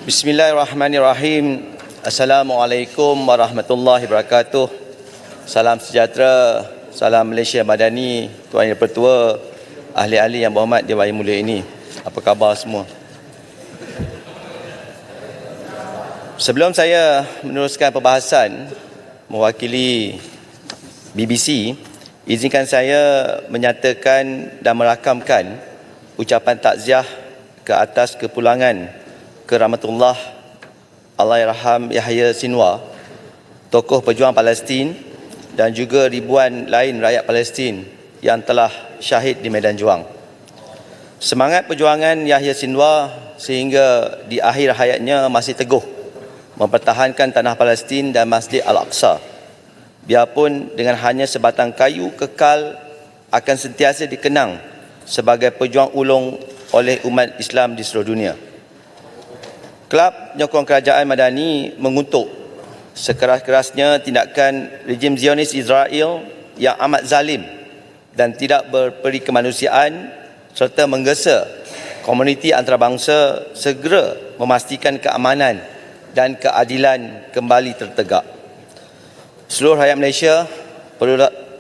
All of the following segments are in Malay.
Bismillahirrahmanirrahim. Assalamualaikum warahmatullahi wabarakatuh. Salam sejahtera, salam Malaysia Madani, Tuan Yang Pertua, ahli-ahli yang berhormat Dewan Yang Mulia ini. Apa khabar semua? Sebelum saya meneruskan perbahasan mewakili BBC, izinkan saya menyatakan dan merakamkan ucapan takziah ke atas kepulangan Keramatullah Allahyarham Yahya Sinwar, tokoh pejuang Palestin dan juga ribuan lain rakyat Palestin yang telah syahid di medan juang. Semangat perjuangan Yahya Sinwar sehingga di akhir hayatnya masih teguh mempertahankan tanah Palestin dan Masjid Al-Aqsa. Biarpun dengan hanya sebatang kayu, kekal akan sentiasa dikenang sebagai pejuang ulung oleh umat Islam di seluruh dunia. Kelab penyokong kerajaan Madani mengutuk sekeras-kerasnya tindakan rejim Zionis Israel yang amat zalim dan tidak berperi kemanusiaan serta menggesa komuniti antarabangsa segera memastikan keamanan dan keadilan kembali tertegak. Seluruh rakyat Malaysia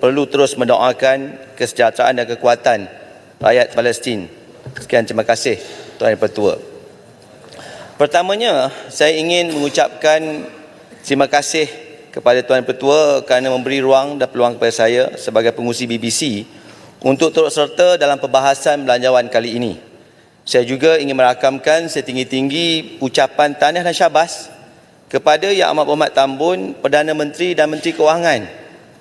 perlu terus mendoakan kesejahteraan dan kekuatan rakyat Palestin. Sekian, terima kasih Tuan Yang Pertua. Pertamanya, saya ingin mengucapkan terima kasih kepada Tuan Pertua kerana memberi ruang dan peluang kepada saya sebagai pengurusi BBC untuk turut serta dalam perbahasan belanjawan kali ini. Saya juga ingin merakamkan setinggi-tinggi ucapan tahniah dan syabas kepada Yang Amat Berhormat Tambun, Perdana Menteri dan Menteri Kewangan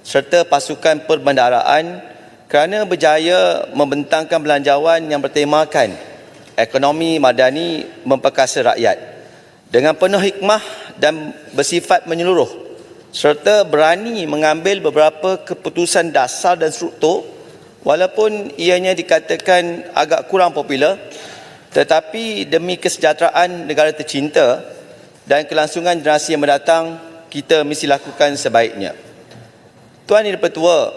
serta pasukan perbendaharaan kerana berjaya membentangkan belanjawan yang bertemakan ekonomi madani memperkasa rakyat dengan penuh hikmah dan bersifat menyeluruh serta berani mengambil beberapa keputusan dasar dan struktur walaupun ianya dikatakan agak kurang popular, tetapi demi kesejahteraan negara tercinta dan kelangsungan generasi yang mendatang, kita mesti lakukan sebaiknya. Tuan Yang Pertua,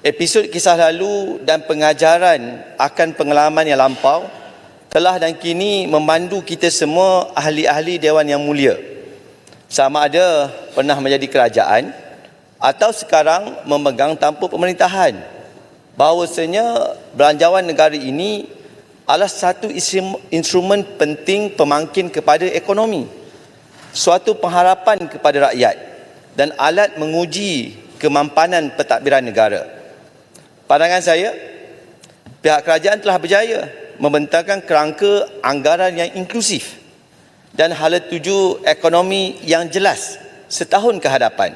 episod kisah lalu dan pengajaran akan pengalaman yang lampau telah dan kini memandu kita semua ahli-ahli Dewan Yang Mulia, sama ada pernah menjadi kerajaan atau sekarang memegang tampuk pemerintahan, bahawasanya belanjawan negara ini adalah satu instrumen penting pemangkin kepada ekonomi, suatu pengharapan kepada rakyat dan alat menguji kemampanan pentadbiran negara. Pandangan saya, pihak kerajaan telah berjaya membentangkan kerangka anggaran yang inklusif dan hala tuju ekonomi yang jelas setahun ke hadapan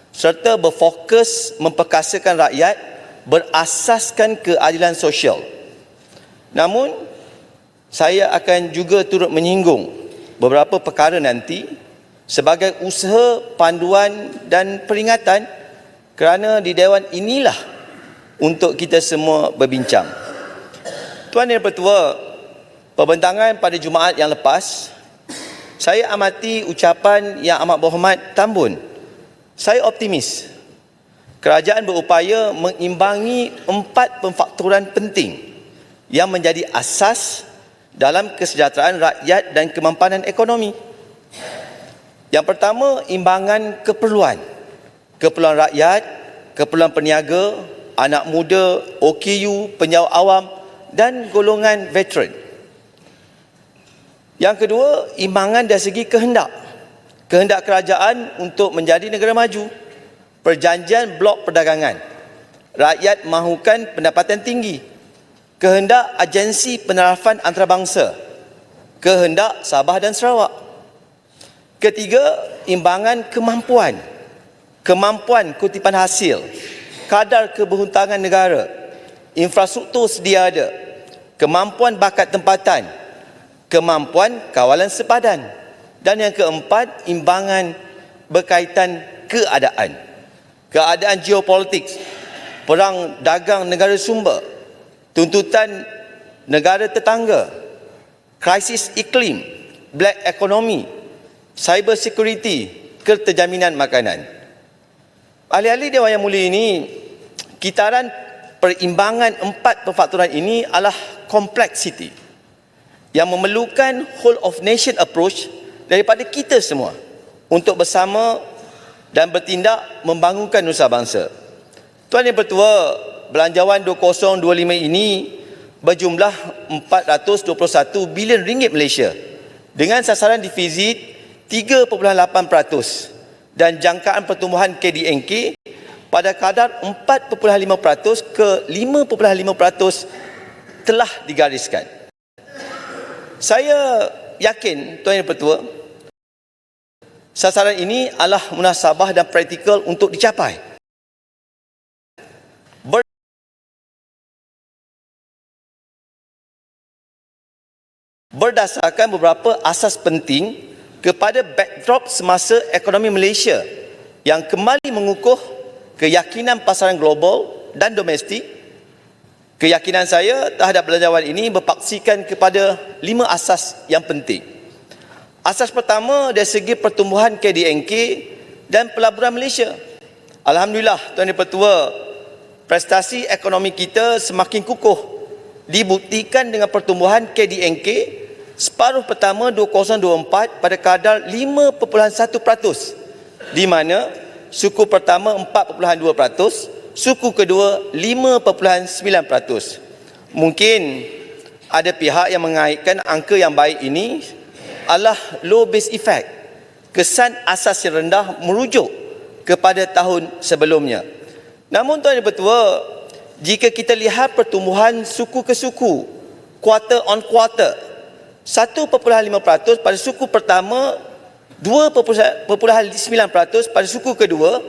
serta berfokus memperkasakan rakyat berasaskan keadilan sosial. Namun, saya akan juga turut menyinggung beberapa perkara nanti sebagai usaha panduan dan peringatan kerana di Dewan inilah untuk kita semua berbincang. Tuan Yang Pertua, pembentangan pada Jumaat yang lepas, saya amati ucapan Yang Amat Berhormat Tambun. Saya optimis kerajaan berupaya mengimbangi 4 pemfaktoran penting yang menjadi asas dalam kesejahteraan rakyat dan kemampanan ekonomi. Yang pertama, imbangan keperluan. Keperluan rakyat, keperluan peniaga, anak muda, OKU, penjawat awam dan golongan veteran. Yang kedua, imbangan dari segi kehendak. Kehendak kerajaan untuk menjadi negara maju. Perjanjian blok perdagangan. Rakyat mahukan pendapatan tinggi. Kehendak agensi penarafan antarabangsa. Kehendak Sabah dan Sarawak. Ketiga, imbangan kemampuan. Kemampuan kutipan hasil. Kadar keberhuntangan negara. Infrastruktur sedia ada, kemampuan bakat tempatan, kemampuan kawalan sepadan, dan yang keempat, imbangan berkaitan keadaan. Keadaan geopolitik, perang dagang negara sumber, tuntutan negara tetangga, krisis iklim, black economy, cyber security, keterjaminan makanan. Ahli-ahli Dewan Yang Mulia ini, kitaran perimbangan 4 perfaktoran ini adalah kompleksiti. yang memerlukan whole of nation approach daripada kita semua untuk bersama dan bertindak membangunkan nusa bangsa. Tuan Yang Bertua, Belanjawan 2025 ini berjumlah 421 bilion ringgit Malaysia dengan sasaran defisit 3.8% dan jangkaan pertumbuhan KDNK pada kadar 4.5% ke 5.5% telah digariskan. Saya yakin, Tuan Yang Bertua, sasaran ini adalah munasabah dan praktikal untuk dicapai. Berdasarkan beberapa asas penting kepada backdrop semasa ekonomi Malaysia yang kembali mengukuh keyakinan pasaran global dan domestik. Keyakinan saya terhadap belanjawan ini berpaksikan kepada 5 asas yang penting. Asas pertama dari segi pertumbuhan KDNK dan pelaburan Malaysia. Alhamdulillah, Tuan Yang Bertua, prestasi ekonomi kita semakin kukuh dibuktikan dengan pertumbuhan KDNK separuh pertama 2024 pada kadar 5.1%, di mana suku pertama 4.2%, suku kedua 5.9%. Mungkin ada pihak yang mengaitkan angka yang baik ini adalah low base effect, kesan asas yang rendah merujuk kepada tahun sebelumnya. Namun Tuan Yang Bertua, jika kita lihat pertumbuhan suku ke suku, quarter on quarter, 1.5% pada suku pertama, 2.9% pada suku kedua,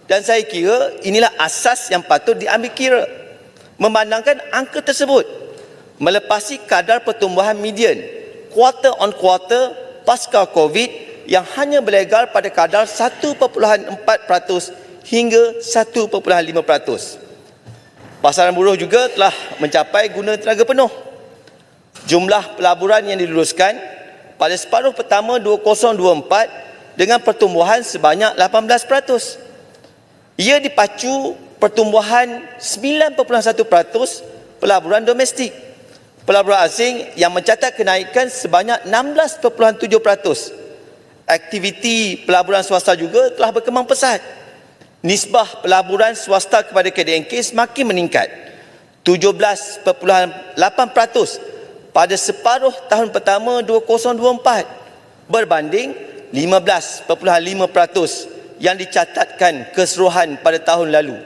dan saya kira inilah asas yang patut diambil kira memandangkan angka tersebut melepasi kadar pertumbuhan median quarter on quarter pasca COVID yang hanya berlegar pada kadar 1.4% hingga 1.5%. Pasaran buruh juga telah mencapai guna tenaga penuh. Jumlah pelaburan yang diluluskan pada separuh pertama 2024 dengan pertumbuhan sebanyak 18%. Ia dipacu pertumbuhan 9.1% pelaburan domestik. Pelaburan asing yang mencatat kenaikan sebanyak 16.7%. Aktiviti pelaburan swasta juga telah berkembang pesat. Nisbah pelaburan swasta kepada KDNK semakin meningkat, 17.8% pada separuh tahun pertama 2024 berbanding 15.5% yang dicatatkan keseluruhan pada tahun lalu.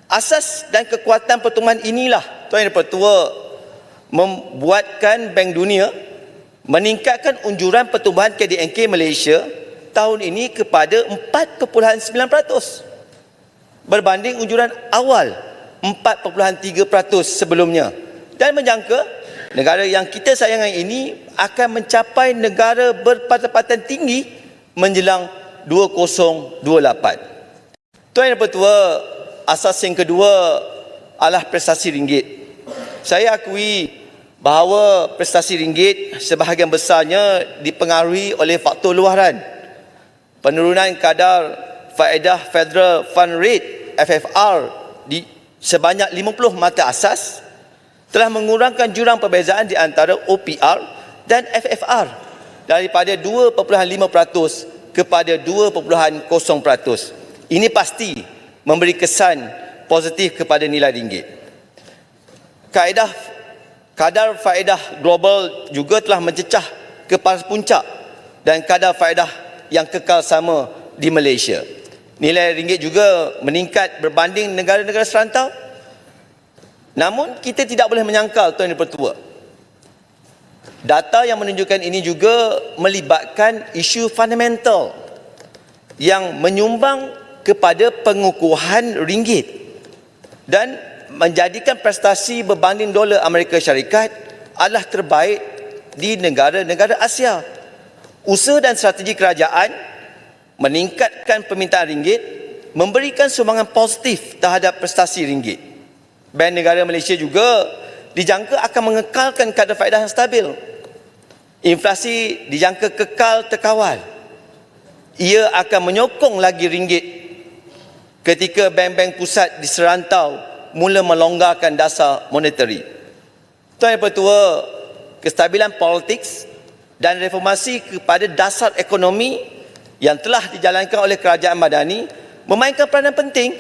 Asas dan kekuatan pertumbuhan inilah, Tuan Yang Bertua, membuatkan Bank Dunia meningkatkan unjuran pertumbuhan KDNK Malaysia tahun ini kepada 4.9% berbanding unjuran awal 4.3% sebelumnya, dan menjangka negara yang kita sayangkan ini akan mencapai negara berpendapatan tinggi menjelang 2028. Tuan Yang Bertua, asas yang kedua adalah prestasi ringgit. Saya akui bahawa prestasi ringgit sebahagian besarnya dipengaruhi oleh faktor luaran. Penurunan kadar faedah Federal Fund Rate FFR di sebanyak 50 mata asas telah mengurangkan jurang perbezaan di antara OPR dan FFR daripada 2.5% kepada 2.0%. Ini pasti memberi kesan positif kepada nilai ringgit. Kadar faedah global juga telah mencecah ke paras puncak dan kadar faedah yang kekal sama di Malaysia. Nilai ringgit juga meningkat berbanding negara-negara serantau. Namun kita tidak boleh menyangkal, Tuan Yang Bertua, data yang menunjukkan ini juga melibatkan isu fundamental yang menyumbang kepada pengukuhan ringgit dan menjadikan prestasi berbanding dolar Amerika Syarikat adalah terbaik di negara-negara Asia. Usaha dan strategi kerajaan meningkatkan permintaan ringgit memberikan sumbangan positif terhadap prestasi ringgit. Bank Negara Malaysia juga dijangka akan mengekalkan kadar faedah yang stabil. Inflasi dijangka kekal terkawal. Ia akan menyokong lagi ringgit ketika bank-bank pusat di serantau mula melonggarkan dasar monetary. Tuan Yang Bertua, kestabilan politik dan reformasi kepada dasar ekonomi yang telah dijalankan oleh kerajaan Madani memainkan peranan penting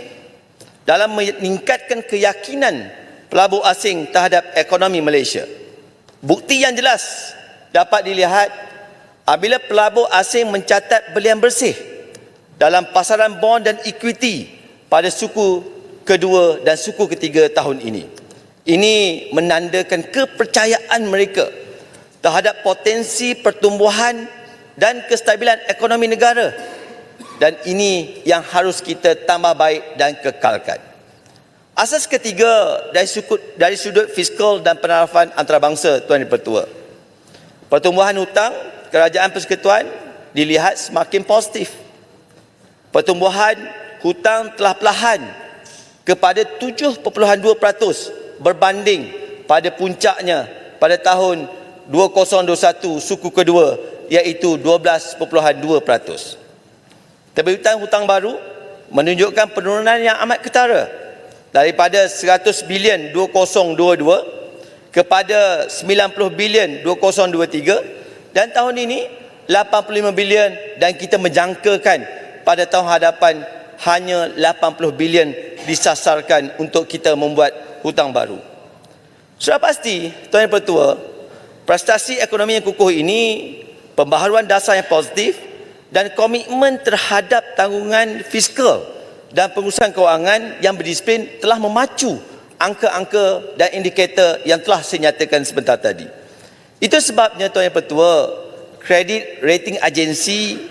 dalam meningkatkan keyakinan pelabur asing terhadap ekonomi Malaysia. Bukti yang jelas dapat dilihat apabila pelabur asing mencatat belian bersih dalam pasaran bond dan equity pada suku kedua dan suku ketiga tahun ini. Ini menandakan kepercayaan mereka terhadap potensi pertumbuhan dan kestabilan ekonomi negara, dan ini yang harus kita tambah baik dan kekalkan. Asas ketiga dari sudut fiskal dan penarafan antarabangsa, Tuan Yang Pertua, pertumbuhan hutang Kerajaan Persekutuan dilihat semakin positif. Pertumbuhan hutang telah perlahan kepada 7.2% berbanding pada puncaknya pada tahun 2021 suku kedua, iaitu 12.2%. Terbitan hutang baru menunjukkan penurunan yang amat ketara daripada 100 bilion 2022 kepada 90 bilion 2023, dan tahun ini 85 bilion, dan kita menjangkakan pada tahun hadapan hanya 80 bilion disasarkan untuk kita membuat hutang baru. Sudah pasti, Tuan Yang Pertua, prestasi ekonomi yang kukuh ini, pembaharuan dasar yang positif dan komitmen terhadap tanggungan fiskal dan pengurusan kewangan yang berdisiplin telah memacu angka-angka dan indikator yang telah saya nyatakan sebentar tadi. Itu sebabnya, Tuan Yang Pertua, Credit Rating Agency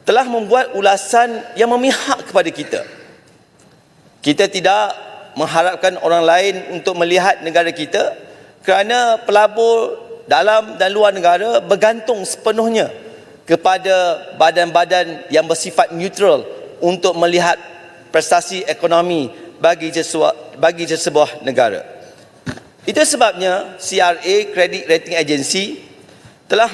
telah membuat ulasan yang memihak kepada kita. Kita tidak mengharapkan orang lain untuk melihat negara kita, kerana pelabur dalam dan luar negara bergantung sepenuhnya kepada badan-badan yang bersifat neutral untuk melihat prestasi ekonomi bagi sesebuah negara. Itu sebabnya CRA, Credit Rating Agency, telah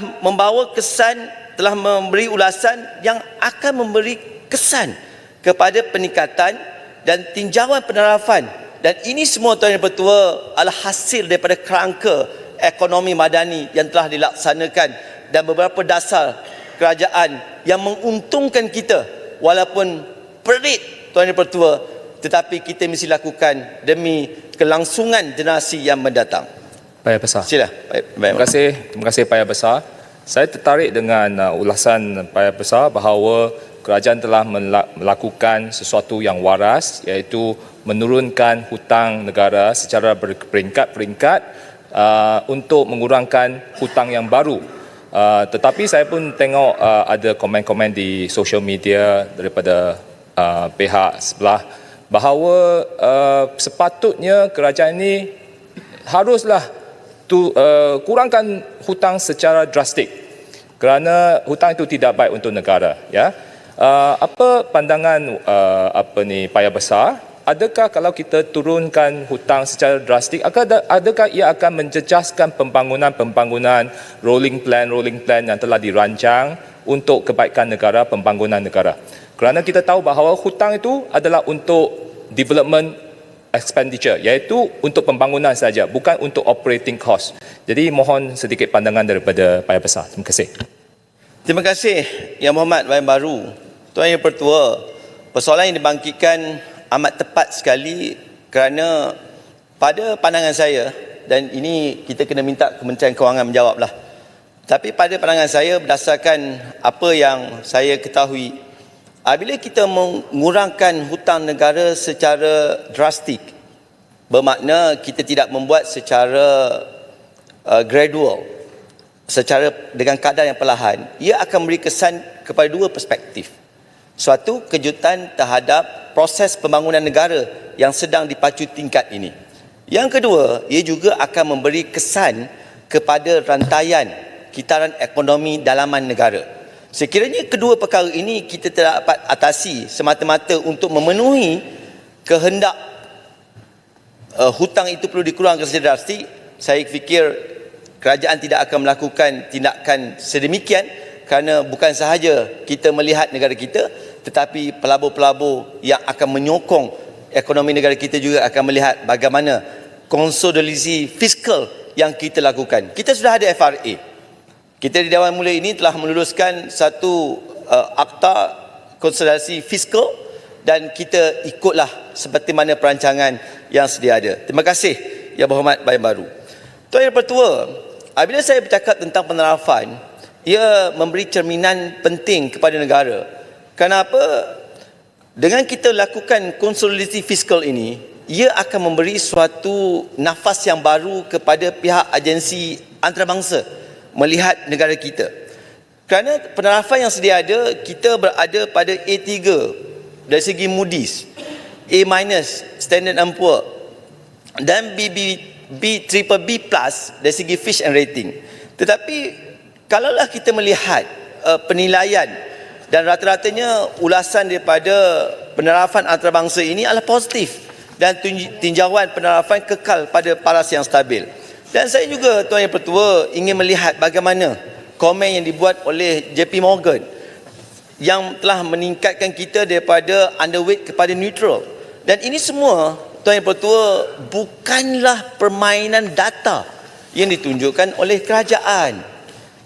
memberi ulasan yang akan memberi kesan kepada peningkatan dan tinjauan penarafan, dan ini semua, Tuan Yang Pertua, adalah hasil daripada kerangka ekonomi madani yang telah dilaksanakan dan beberapa dasar kerajaan yang menguntungkan kita walaupun perit, Tuan Yang Pertua, tetapi kita mesti lakukan demi kelangsungan generasi yang mendatang. Pak Yahya Besar. Sila. Terima kasih Pak Yahya Besar. Saya tertarik dengan ulasan Pak Yahya Besar bahawa kerajaan telah melakukan sesuatu yang waras, iaitu menurunkan hutang negara secara berperingkat-peringkat untuk mengurangkan hutang yang baru. Tetapi saya pun tengok ada komen-komen di social media daripada pihak sebelah bahawa sepatutnya kerajaan ini haruslah kurangkan hutang secara drastik kerana hutang itu tidak baik untuk negara, ya. Apa pandangan Pak Yahya Besar? Adakah kalau kita turunkan hutang secara drastik, adakah ia akan menjejaskan pembangunan rolling plan yang telah dirancang untuk kebaikan negara, pembangunan negara? Kerana kita tahu bahawa hutang itu adalah untuk development expenditure, iaitu untuk pembangunan saja, bukan untuk operating cost. Jadi mohon sedikit pandangan daripada Pak Yahya Besar. Terima kasih. Terima kasih Yang Berhormat Bayan Baru. Tuan Yang Pertua, persoalan yang dibangkitkan amat tepat sekali, kerana pada pandangan saya, dan ini kita kena minta Kementerian Kewangan menjawablah, tapi pada pandangan saya berdasarkan apa yang saya ketahui, apabila kita mengurangkan hutang negara secara drastik, bermakna kita tidak membuat secara gradual, secara dengan kadar yang perlahan, ia akan memberi kesan kepada dua perspektif. Suatu kejutan terhadap proses pembangunan negara yang sedang dipacu tingkat ini. Yang kedua, ia juga akan memberi kesan kepada rantaian kitaran ekonomi dalaman negara. Sekiranya kedua perkara ini kita tidak dapat atasi semata-mata untuk memenuhi kehendak hutang itu perlu dikurangkan secara drastik, saya fikir kerajaan tidak akan melakukan tindakan sedemikian, kerana bukan sahaja kita melihat negara kita, tetapi pelabur-pelabur yang akan menyokong ekonomi negara kita juga akan melihat bagaimana konsolidasi fiskal yang kita lakukan. Kita sudah ada FRA. Kita di Dewan Mulia ini telah meluluskan satu akta konsolidasi fiskal dan kita ikutlah seperti mana perancangan yang sedia ada. Terima kasih Yang Berhormat Bayan Baru. Tuan Yang Pertua, apabila saya bercakap tentang penerafan, ia memberi cerminan penting kepada negara. Kenapa? Dengan kita lakukan konsolidasi fiskal ini, ia akan memberi suatu nafas yang baru kepada pihak agensi antarabangsa melihat negara kita. Kerana penerafan yang sedia ada, kita berada pada A3 dari segi Moody's, A- Standard & Poor, dan triple B plus dari segi Fitch and Rating. Tetapi kalaulah kita melihat penilaian dan rata-ratanya ulasan daripada penerafan antarabangsa ini adalah positif dan tinjauan penerafan kekal pada paras yang stabil. Dan saya juga Tuan Yang Pertua ingin melihat bagaimana komen yang dibuat oleh JP Morgan yang telah meningkatkan kita daripada underweight kepada neutral. Dan ini semua Tuan Yang Pertua bukanlah permainan data yang ditunjukkan oleh kerajaan.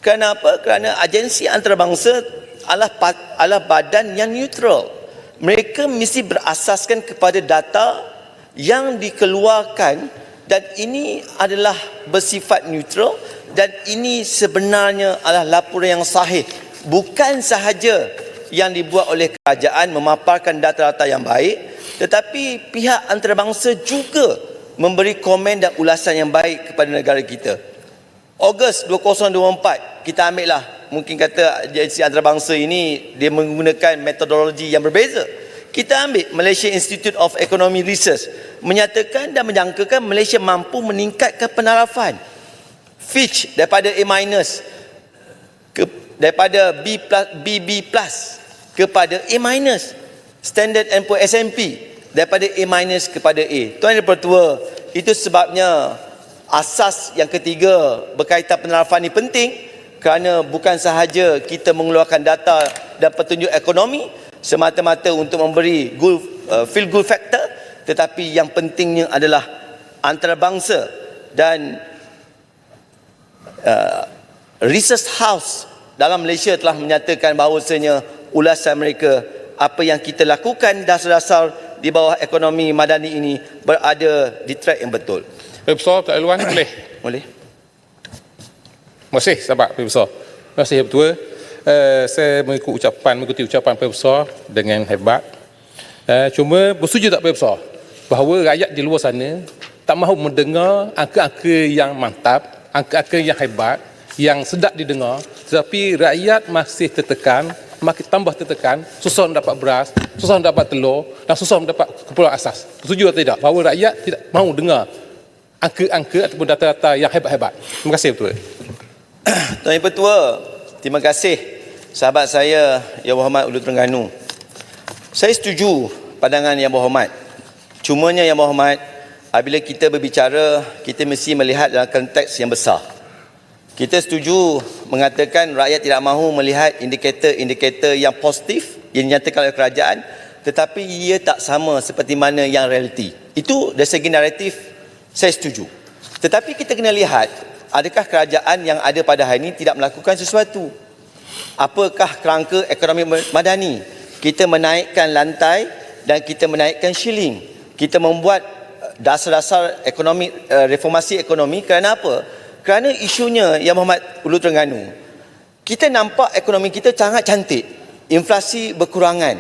Kenapa? Kerana agensi antarabangsa adalah badan yang neutral. Mereka mesti berasaskan kepada data yang dikeluarkan dan ini adalah bersifat neutral dan ini sebenarnya adalah laporan yang sahih. Bukan sahaja yang dibuat oleh kerajaan memaparkan data-data yang baik, tetapi pihak antarabangsa juga memberi komen dan ulasan yang baik kepada negara kita. Ogos 2024, kita ambil lah, mungkin kata agensi antarabangsa ini dia menggunakan metodologi yang berbeza. Kita ambil Malaysia Institute of Economic Research menyatakan dan menjangkakan Malaysia mampu meningkatkan penarafan. Fitch daripada A- daripada BB plus kepada A-. Standard & Poor S&P daripada A- kepada A. Tuan Yang Pertua, itu sebabnya asas yang ketiga berkaitan penarafan ini penting kerana bukan sahaja kita mengeluarkan data dan petunjuk ekonomi semata-mata untuk memberi feel good factor, tetapi yang pentingnya adalah antarabangsa dan Research House dalam Malaysia telah menyatakan bahawasanya ulasan mereka apa yang kita lakukan dasar-dasar di bawah ekonomi madani ini berada di track yang betul. Profesor Kak Luan boleh? Boleh? Terima kasih sahabat Profesor. Terima kasih Yang Pertua. Saya mengikuti ucapan Profesor dengan hebat. Cuma bersetuju tak Profesor bahawa rakyat di luar sana tak mahu mendengar angka-angka yang mantap, angka-angka yang hebat, yang sedap didengar, tetapi rakyat masih tertekan, makin tambah tertekan, susah mendapat beras, susah mendapat telur dan susah mendapat keperluan asas. Bersetuju atau tidak bahawa rakyat tidak mahu dengar angka-angka ataupun data-data yang hebat-hebat? Terima kasih Pertua. Tuan Yang Pertua, terima kasih sahabat saya Yang Berhormat Ulu Terengganu. Saya setuju pandangan Yang Berhormat. Cumanya Yang Berhormat, apabila kita berbicara, kita mesti melihat dalam konteks yang besar. Kita setuju mengatakan rakyat tidak mahu melihat indikator-indikator yang positif yang dinyatakan oleh kerajaan, tetapi ia tak sama seperti mana yang realiti. Itu dari segi naratif saya setuju. Tetapi kita kena lihat, adakah kerajaan yang ada pada hari ini tidak melakukan sesuatu? Apakah kerangka ekonomi madani? Kita menaikkan lantai dan kita menaikkan shilling. Kita membuat dasar-dasar ekonomi, reformasi ekonomi. Kerana apa? Kerana isunya Yang Berhormat Ulu Terengganu, kita nampak ekonomi kita sangat cantik, inflasi berkurangan,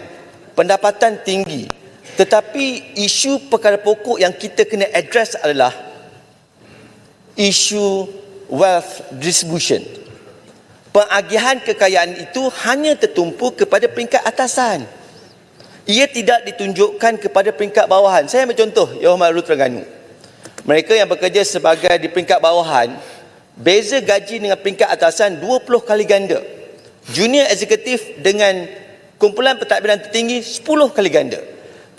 pendapatan tinggi, tetapi isu perkara pokok yang kita kena address adalah isu wealth distribution. Pengagihan kekayaan itu hanya tertumpu kepada peringkat atasan. Ia tidak ditunjukkan kepada peringkat bawahan. Saya ambil contoh Yang Berhormat Ulu Terengganu. Mereka yang bekerja sebagai di peringkat bawahan, beza gaji dengan peringkat atasan 20 kali ganda. Junior eksekutif dengan kumpulan pentadbiran tertinggi 10 kali ganda.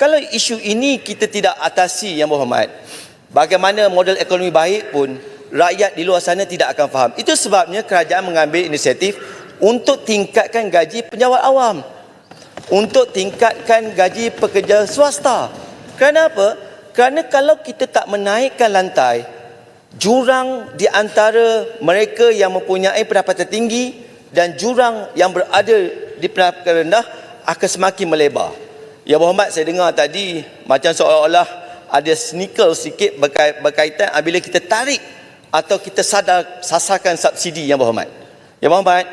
Kalau isu ini kita tidak atasi Yang Berhormat, bagaimana model ekonomi baik pun rakyat di luar sana tidak akan faham. Itu sebabnya kerajaan mengambil inisiatif untuk tingkatkan gaji penjawat awam, untuk tingkatkan gaji pekerja swasta. Kerana apa? Kerana kalau kita tak menaikkan lantai, jurang di antara mereka yang mempunyai pendapatan tinggi dan jurang yang berada di pendapatan rendah akan semakin melebar. Ya Berhormat, saya dengar tadi macam seolah-olah ada sneakle sikit berkaitan apabila kita tarik atau kita sasarkan subsidi, Yang Berhormat. Yang Berhormat,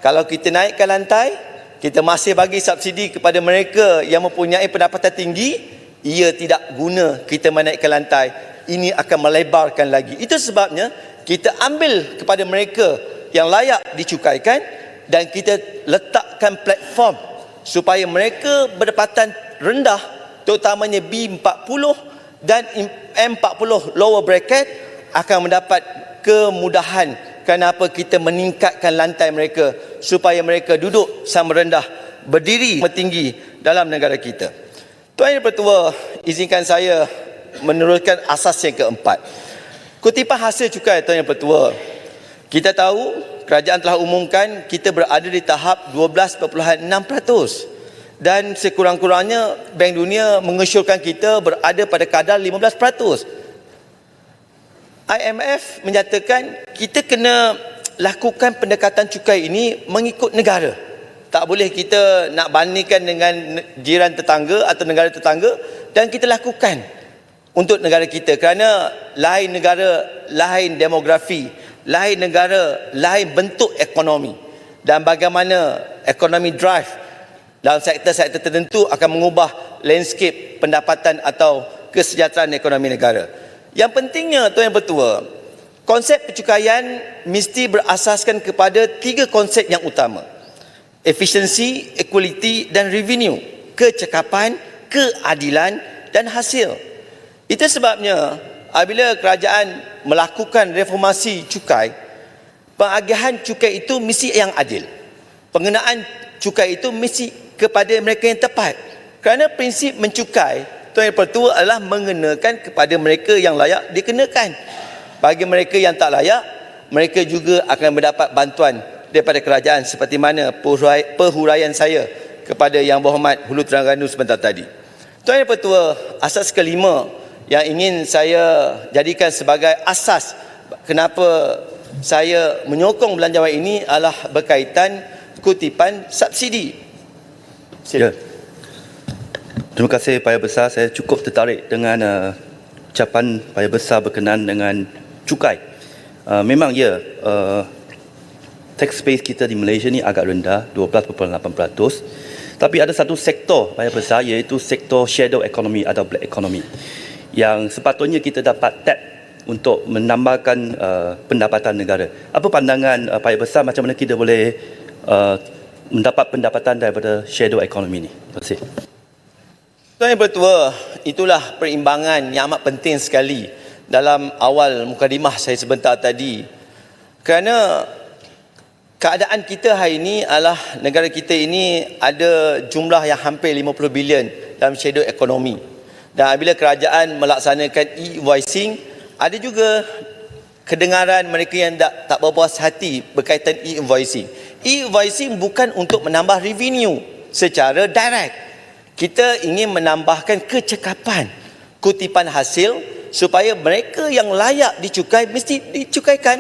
kalau kita naikkan lantai, kita masih bagi subsidi kepada mereka yang mempunyai pendapatan tinggi, ia tidak guna kita menaikkan lantai. Ini akan melebarkan lagi. Itu sebabnya kita ambil kepada mereka yang layak dicukaikan dan kita letakkan platform supaya mereka berdapatan rendah, terutamanya B40 dan M40 lower bracket, akan mendapat kemudahan. Kenapa kita meningkatkan lantai mereka supaya mereka duduk sama rendah, berdiri tinggi dalam negara kita. Tuan Yang Pertua, izinkan saya meneruskan asas yang keempat. Kutipan hasil cukai, Tuan Yang Pertua. Kita tahu kerajaan telah umumkan kita berada di tahap 12.6% dan sekurang-kurangnya Bank Dunia mengesyorkan kita berada pada kadar 15%. IMF menyatakan kita kena lakukan pendekatan cukai ini mengikut negara. Tak boleh kita nak bandingkan dengan jiran tetangga atau negara tetangga, dan kita lakukan untuk negara kita kerana lain negara, lain demografi, lain negara, lain bentuk ekonomi, dan bagaimana ekonomi drive dalam sektor-sektor tertentu akan mengubah landscape pendapatan atau kesejahteraan ekonomi negara. Yang pentingnya, Tuan Yang Pertua, konsep percukaian mesti berasaskan kepada 3 konsep yang utama: efisiensi, equality dan revenue, kecekapan, keadilan dan hasil. Itu sebabnya apabila kerajaan melakukan reformasi cukai, pengagihan cukai itu mesti yang adil. Pengenaan cukai itu mesti kepada mereka yang tepat. Kerana prinsip mencukai, Tuan Yang Pertua, adalah mengenakan kepada mereka yang layak dikenakan. Bagi mereka yang tak layak, mereka juga akan mendapat bantuan daripada kerajaan seperti mana perhuraian saya kepada Yang Berhormat Hulu Terengganu sebentar tadi. Tuan Yang Pertua, asas kelima yang ingin saya jadikan sebagai asas kenapa saya menyokong belanjawan ini adalah berkaitan kutipan subsidi. Ya. Terima kasih Paya Besar. Saya cukup tertarik dengan ucapan Paya Besar berkenaan dengan cukai. Memang ya, tax base kita di Malaysia ni agak rendah, 12.8%. Tapi ada satu sektor Paya Besar, iaitu sektor shadow economy atau black economy, yang sepatutnya kita dapat tap untuk menambahkan pendapatan negara. Apa pandangan Paya Besar, macam mana kita boleh mendapat pendapatan daripada shadow economy ni? Terima kasih. Tuan Yang Pertua, itulah perimbangan yang amat penting sekali dalam awal mukadimah saya sebentar tadi. Kerana keadaan kita hari ini adalah negara kita ini ada jumlah yang hampir 50 bilion dalam shadow economy. Dan apabila kerajaan melaksanakan e-invoicing, ada juga kedengaran mereka yang tak berpuas hati berkaitan e-invoicing. E-invoicing bukan untuk menambah revenue secara direct. Kita ingin menambahkan kecekapan kutipan hasil supaya mereka yang layak dicukai mesti dicukaikan.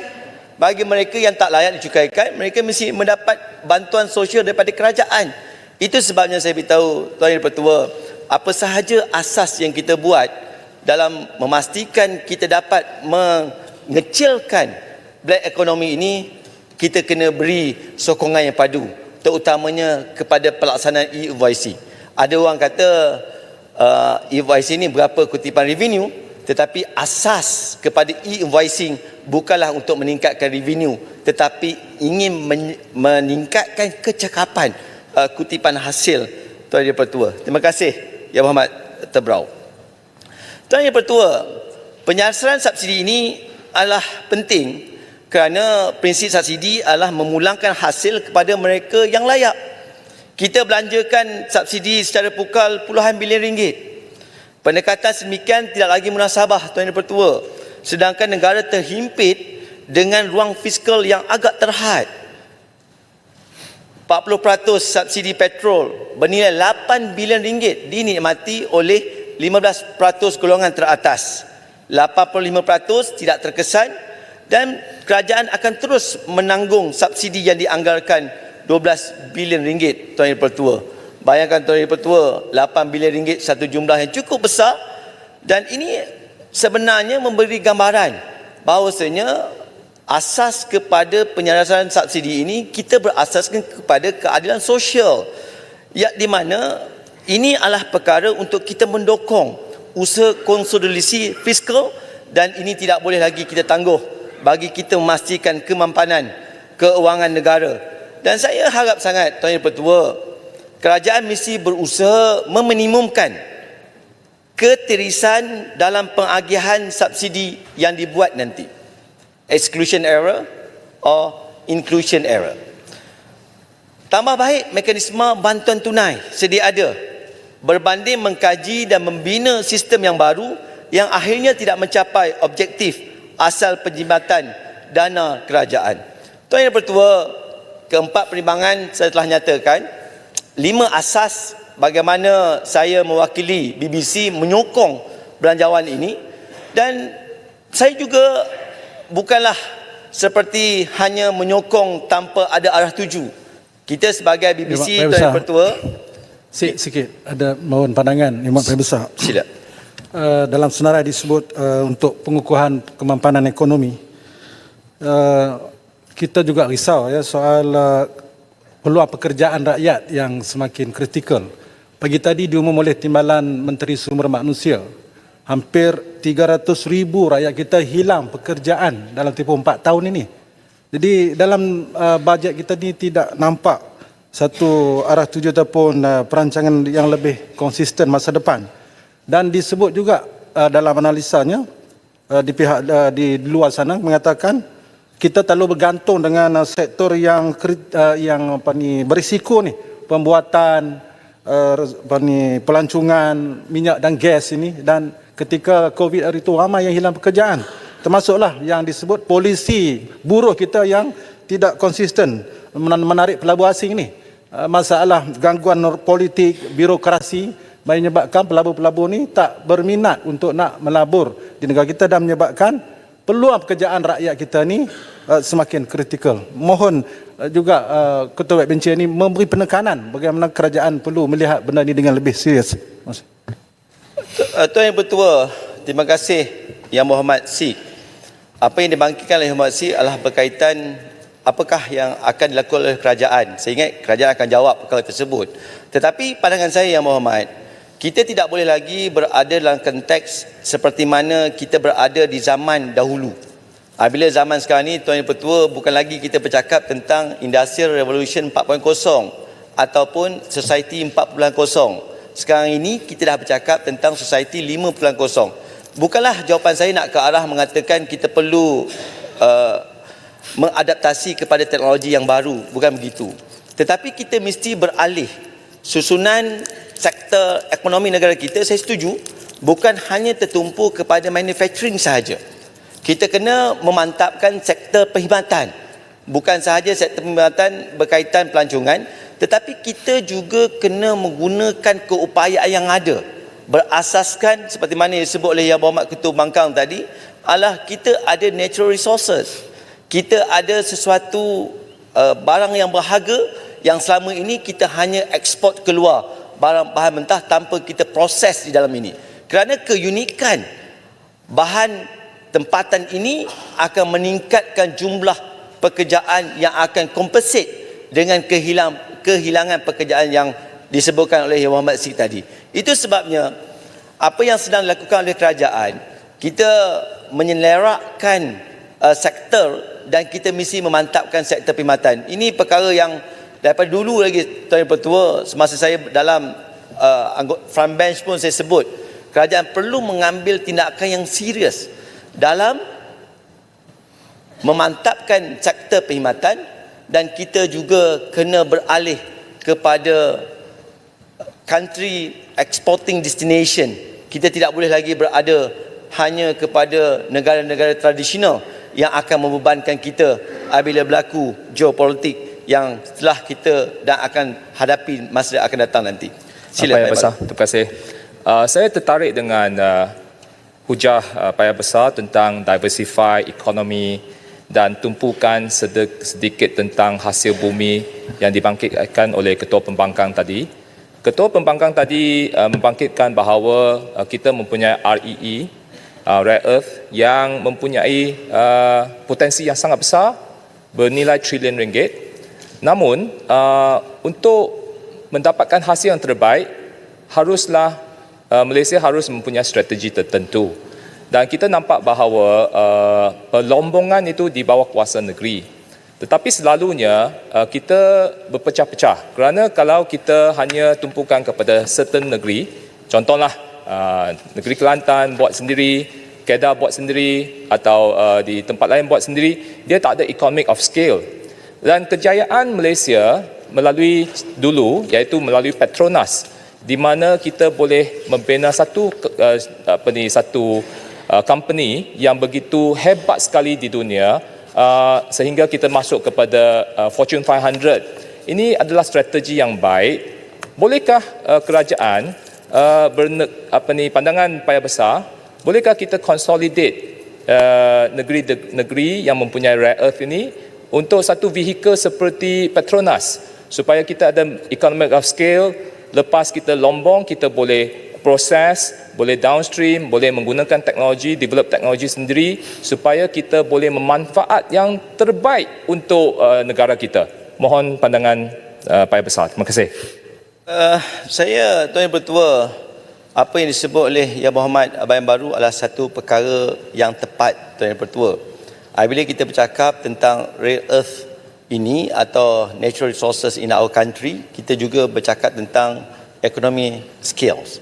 Bagi mereka yang tak layak dicukaikan, mereka mesti mendapat bantuan sosial daripada kerajaan. Itu sebabnya saya beritahu Tuan Yang Pertua, apa sahaja asas yang kita buat dalam memastikan kita dapat mengecilkan black economy ini, kita kena beri sokongan yang padu, terutamanya kepada pelaksanaan e-invoicing. Ada orang kata e-invoicing ini berapa kutipan revenue, tetapi asas kepada e-invoicing bukanlah untuk meningkatkan revenue, tetapi ingin meningkatkan kecekapan kutipan hasil. Tuan Yang Pertua, terima kasih Yang Berhormat Tebrau. Tuan Yang Pertua, penyasaran subsidi ini adalah penting kerana prinsip subsidi adalah memulangkan hasil kepada mereka yang layak. Kita belanjakan subsidi secara pukal puluhan bilion ringgit. Pendekatan sedemikian tidak lagi munasabah, Tuan Yang Pertua. Sedangkan negara terhimpit dengan ruang fiskal yang agak terhad. 40% subsidi petrol bernilai 8 bilion ringgit dinikmati oleh 15% golongan teratas. 85% tidak terkesan dan kerajaan akan terus menanggung subsidi yang dianggarkan 12 bilion ringgit, Tuan Yang Dipertua. Bayangkan Tuan Yang Dipertua, 8 bilion ringgit satu jumlah yang cukup besar, dan ini sebenarnya memberi gambaran bahawasanya asas kepada penyelesaian subsidi ini kita berasaskan kepada keadilan sosial, ya, di mana ini adalah perkara untuk kita mendukung usaha konsolidasi fiskal, dan ini tidak boleh lagi kita tangguh bagi kita memastikan kemampanan keuangan negara. Dan saya harap sangat Tuan Yang Dipertua, kerajaan mesti berusaha meminimumkan ketirisan dalam pengagihan subsidi yang dibuat nanti. Exclusion error or inclusion error. Tambah baik mekanisme bantuan tunai sedia ada berbanding mengkaji dan membina sistem yang baru yang akhirnya tidak mencapai objektif asal penjimatan dana kerajaan. Tuan Yang Dipertua, keempat pertimbangan saya telah nyatakan. 5 asas bagaimana saya mewakili BBC menyokong belanjawan ini, dan saya juga bukanlah seperti hanya menyokong tanpa ada arah tuju. Kita sebagai BBC, Tuan Yang Dipertua, sikit ada mohon pandangan Yang Paling Besar. sila. Dalam senarai disebut untuk pengukuhan kemampanan ekonomi, kita juga risau ya soal peluang pekerjaan rakyat yang semakin kritikal. Pagi tadi diumum oleh Timbalan Menteri Sumber Manusia, hampir 300,000 rakyat kita hilang pekerjaan dalam tempoh 4 tahun ini. Jadi dalam bajet kita ni tidak nampak satu arah tuju ataupun perancangan yang lebih konsisten masa depan. Dan disebut juga dalam analisanya di pihak di luar sana mengatakan kita terlalu bergantung dengan sektor yang berisiko ni, pembuatan pelancongan minyak dan gas ini, dan ketika Covid hari itu ramai yang hilang pekerjaan, termasuklah yang disebut polisi buruh kita yang tidak konsisten menarik pelabur asing ini. Masalah gangguan politik, birokrasi menyebabkan pelabur-pelabur ni tak berminat untuk nak melabur di negara kita dan menyebabkan peluang pekerjaan rakyat kita ni semakin kritikal. Mohon juga Ketua Backbencher ni memberi penekanan bagaimana kerajaan perlu melihat benda ni dengan lebih serius. Tuan Yang Dipertua, terima kasih Yang Berhormat Si. Apa yang dibangkitkan oleh Yang Berhormat Si adalah berkaitan apakah yang akan dilakukan oleh kerajaan. Saya ingat kerajaan akan jawab perkara tersebut. Tetapi pandangan saya Yang Berhormat, kita tidak boleh lagi berada dalam konteks seperti mana kita berada di zaman dahulu. Bila zaman sekarang ni, Tuan Yang Dipertua, bukan lagi kita bercakap tentang Industrial Revolution 4.0 ataupun Society 4.0. Sekarang ini kita dah bercakap tentang Society 5.0. Bukanlah jawapan saya nak ke arah mengatakan kita perlu mengadaptasi kepada teknologi yang baru, bukan begitu. Tetapi kita mesti beralih. Susunan sektor ekonomi negara kita, saya setuju, bukan hanya tertumpu kepada manufacturing sahaja. Kita kena memantapkan sektor perkhidmatan. Bukan sahaja sektor perkhidmatan berkaitan pelancongan, tetapi kita juga kena menggunakan keupayaan yang ada. Berasaskan seperti mana disebut oleh Yang Berhormat Ketua Bangkang tadi, adalah kita ada natural resources. Kita ada sesuatu barang yang berharga yang selama ini kita hanya ekspor keluar, barang bahan mentah tanpa kita proses di dalam ini. Kerana keunikan bahan tempatan ini akan meningkatkan jumlah pekerjaan yang akan kompensate dengan kehilangan pekerjaan yang disebutkan oleh Yang Berhormat Sik tadi. Itu sebabnya apa yang sedang dilakukan oleh kerajaan, kita menyelerakkan sektor dan kita mesti memantapkan sektor perkhidmatan. Ini perkara yang daripada dulu lagi Tuan Yang Dipertua, semasa saya dalam front bench pun saya sebut, kerajaan perlu mengambil tindakan yang serius dalam memantapkan sektor perkhidmatan, dan kita juga kena beralih kepada country exporting destination. Kita tidak boleh lagi berada hanya kepada negara-negara tradisional yang akan membebankan kita apabila berlaku geopolitik yang telah kita dan akan hadapi masa akan datang nanti. Sila Pak Besar. Terima kasih. Saya tertarik dengan hujah payah besar tentang diversify ekonomi dan tumpukan sedikit tentang hasil bumi yang dibangkitkan oleh Ketua Pembangkang tadi. Ketua Pembangkang tadi membangkitkan bahawa kita mempunyai REE, Rare Earth, yang mempunyai potensi yang sangat besar bernilai trilion ringgit. Namun, untuk mendapatkan hasil yang terbaik, haruslah Malaysia harus mempunyai strategi tertentu. Dan kita nampak bahawa pelombongan itu di bawah kuasa negeri. Tetapi selalunya kita berpecah-pecah. Kerana kalau kita hanya tumpukan kepada certain negeri, contohlah negeri Kelantan buat sendiri, Kedah buat sendiri, atau di tempat lain buat sendiri, dia tak ada economic of scale. Dan kejayaan Malaysia melalui dulu, iaitu melalui Petronas, di mana kita boleh membina satu company yang begitu hebat sekali di dunia, sehingga kita masuk kepada Fortune 500. Ini adalah strategi yang baik. Bolehkah kerajaan pandangan payah besar, bolehkah kita consolidate negeri-negeri yang mempunyai rare earth ini untuk satu vehikel seperti Petronas, supaya kita ada economic of scale. Lepas kita lombong, kita boleh proses, boleh downstream, boleh menggunakan teknologi, develop teknologi sendiri, supaya kita boleh memanfaat yang terbaik untuk negara kita. Mohon pandangan payah besar. Terima kasih. Saya, Tuan Yang Pertua, apa yang disebut oleh Yang Berhormat Abayan Baru adalah satu perkara yang tepat, Tuan Yang Pertua. Bila kita bercakap tentang rare earth ini atau natural resources in our country, kita juga bercakap tentang economy skills.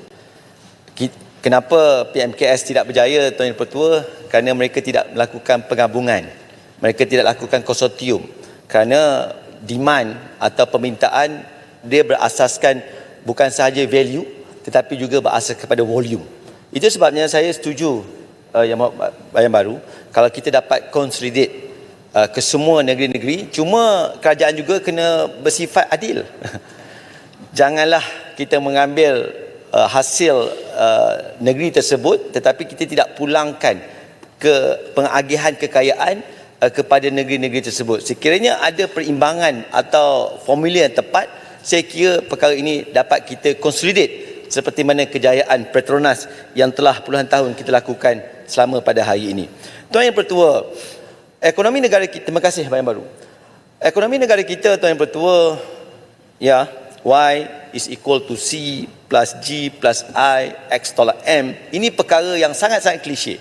Kenapa PMKS tidak berjaya, Tuan Yang Pertua? Kerana mereka tidak melakukan penggabungan. Mereka tidak lakukan konsortium. Kerana demand atau permintaan dia berasaskan bukan sahaja value tetapi juga berasas kepada volume. Itu sebabnya saya setuju Yang Abayan Baru kalau kita dapat consolidate ke semua negeri-negeri, cuma kerajaan juga kena bersifat adil. Janganlah kita mengambil hasil negeri tersebut tetapi kita tidak pulangkan ke pengagihan kekayaan kepada negeri-negeri tersebut. Sekiranya ada perimbangan atau formula yang tepat, saya kira perkara ini dapat kita consolidate seperti mana kejayaan Petronas yang telah puluhan tahun kita lakukan selama pada hari ini. Tuan Yang Pertua, ekonomi negara kita, terima kasih Abayan Baru. Ekonomi negara kita, Tuan Yang Pertua, ya, Y is equal to C plus G plus I X tolak M. Ini perkara yang sangat-sangat klise.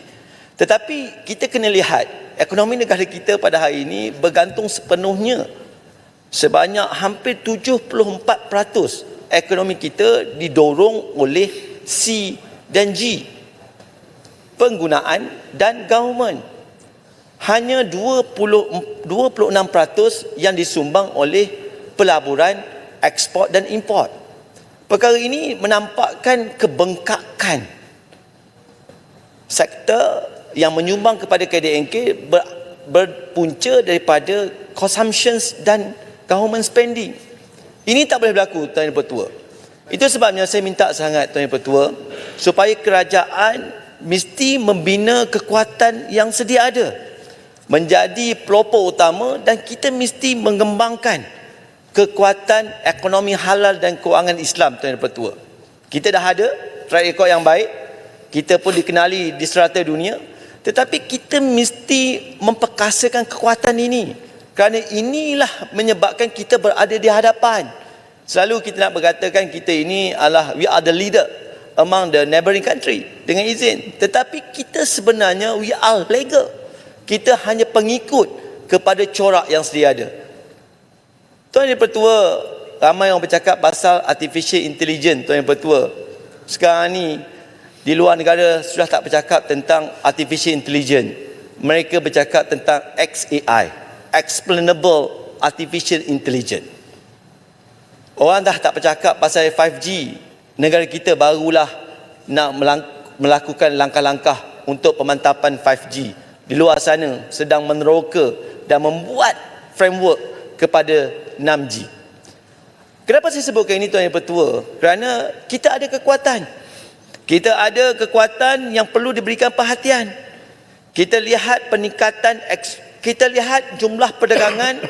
Tetapi kita kena lihat ekonomi negara kita pada hari ini bergantung sepenuhnya, sebanyak hampir 74% ekonomi kita didorong oleh C dan G, penggunaan dan government. Hanya 26% yang disumbang oleh pelaburan, ekspor dan import. Perkara ini menampakkan kebengkakan sektor yang menyumbang kepada KDNK berpunca daripada consumptions dan government spending. Ini tak boleh berlaku, Tuan Yang Pertua. Itu sebabnya saya minta sangat, Tuan Yang Pertua, supaya kerajaan mesti membina kekuatan yang sedia ada, menjadi pelopor utama, dan kita mesti mengembangkan kekuatan ekonomi halal dan kewangan Islam, Tuan Yang Pertua. Kita dah ada track record yang baik, kita pun dikenali di serata dunia, tetapi kita mesti memperkasakan kekuatan ini, kerana inilah menyebabkan kita berada di hadapan. Selalu kita nak berkatakan kita ini adalah we are the leader among the neighboring country dengan izin, tetapi kita sebenarnya we are legal. Kita hanya pengikut kepada corak yang sedia ada. Tuan Yang Pertua, ramai orang bercakap pasal artificial intelligence, Tuan Yang Pertua. Sekarang ni di luar negara sudah tak bercakap tentang artificial intelligence. Mereka bercakap tentang XAI, explainable artificial intelligence. Orang dah tak bercakap pasal 5G. Negara kita barulah nak melakukan langkah-langkah untuk pemantapan 5G. Di luar sana sedang meneroka dan membuat framework kepada 6G. Kenapa saya sebutkan ini, Tuan Yang Pertua? Kerana kita ada kekuatan. Kita ada kekuatan yang perlu diberikan perhatian. Kita lihat kita lihat jumlah perdagangan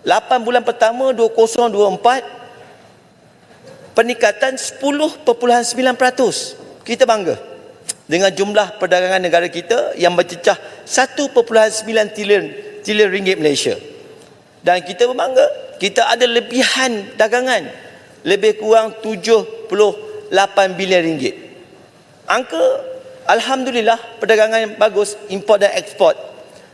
8 bulan pertama 2024, peningkatan 10.9%. Kita bangga dengan jumlah perdagangan negara kita yang mencecah 1.9 trilion ringgit Malaysia. Dan kita berbangga, kita ada lebihan dagangan lebih kurang 78 bilion ringgit. Angka, alhamdulillah, perdagangan bagus, import dan ekspor.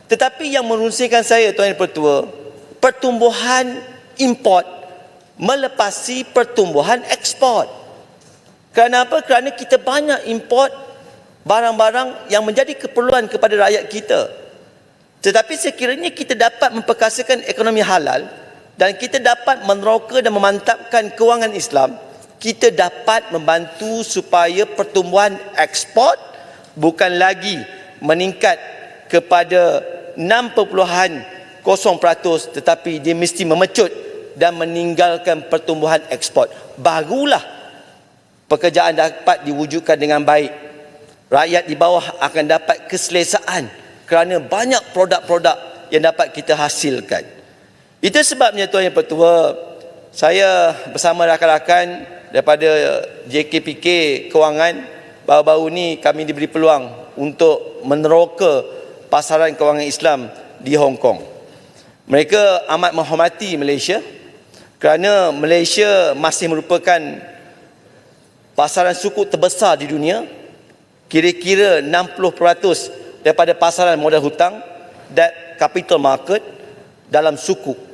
Tetapi yang merunsingkan saya, Tuan Yang Pertua, pertumbuhan import melepasi pertumbuhan ekspor. Kerana apa? Kerana kita banyak import barang-barang yang menjadi keperluan kepada rakyat kita. Tetapi sekiranya kita dapat memperkasakan ekonomi halal dan kita dapat meneroka dan memantapkan kewangan Islam, kita dapat membantu supaya pertumbuhan ekspor bukan lagi meningkat kepada 6.0%, tetapi dia mesti memecut dan meninggalkan pertumbuhan ekspor. Barulah pekerjaan dapat diwujudkan dengan baik. Rakyat di bawah akan dapat keselesaan kerana banyak produk-produk yang dapat kita hasilkan. Itu sebabnya, Tuan Yang Pertua, saya bersama rakan-rakan daripada JKPK Kewangan, baru-baru ni kami diberi peluang untuk meneroka pasaran kewangan Islam di Hong Kong. Mereka amat menghormati Malaysia kerana Malaysia masih merupakan pasaran sukuk terbesar di dunia. Kira-kira 60% daripada pasaran modal hutang, debt capital market, dalam sukuk.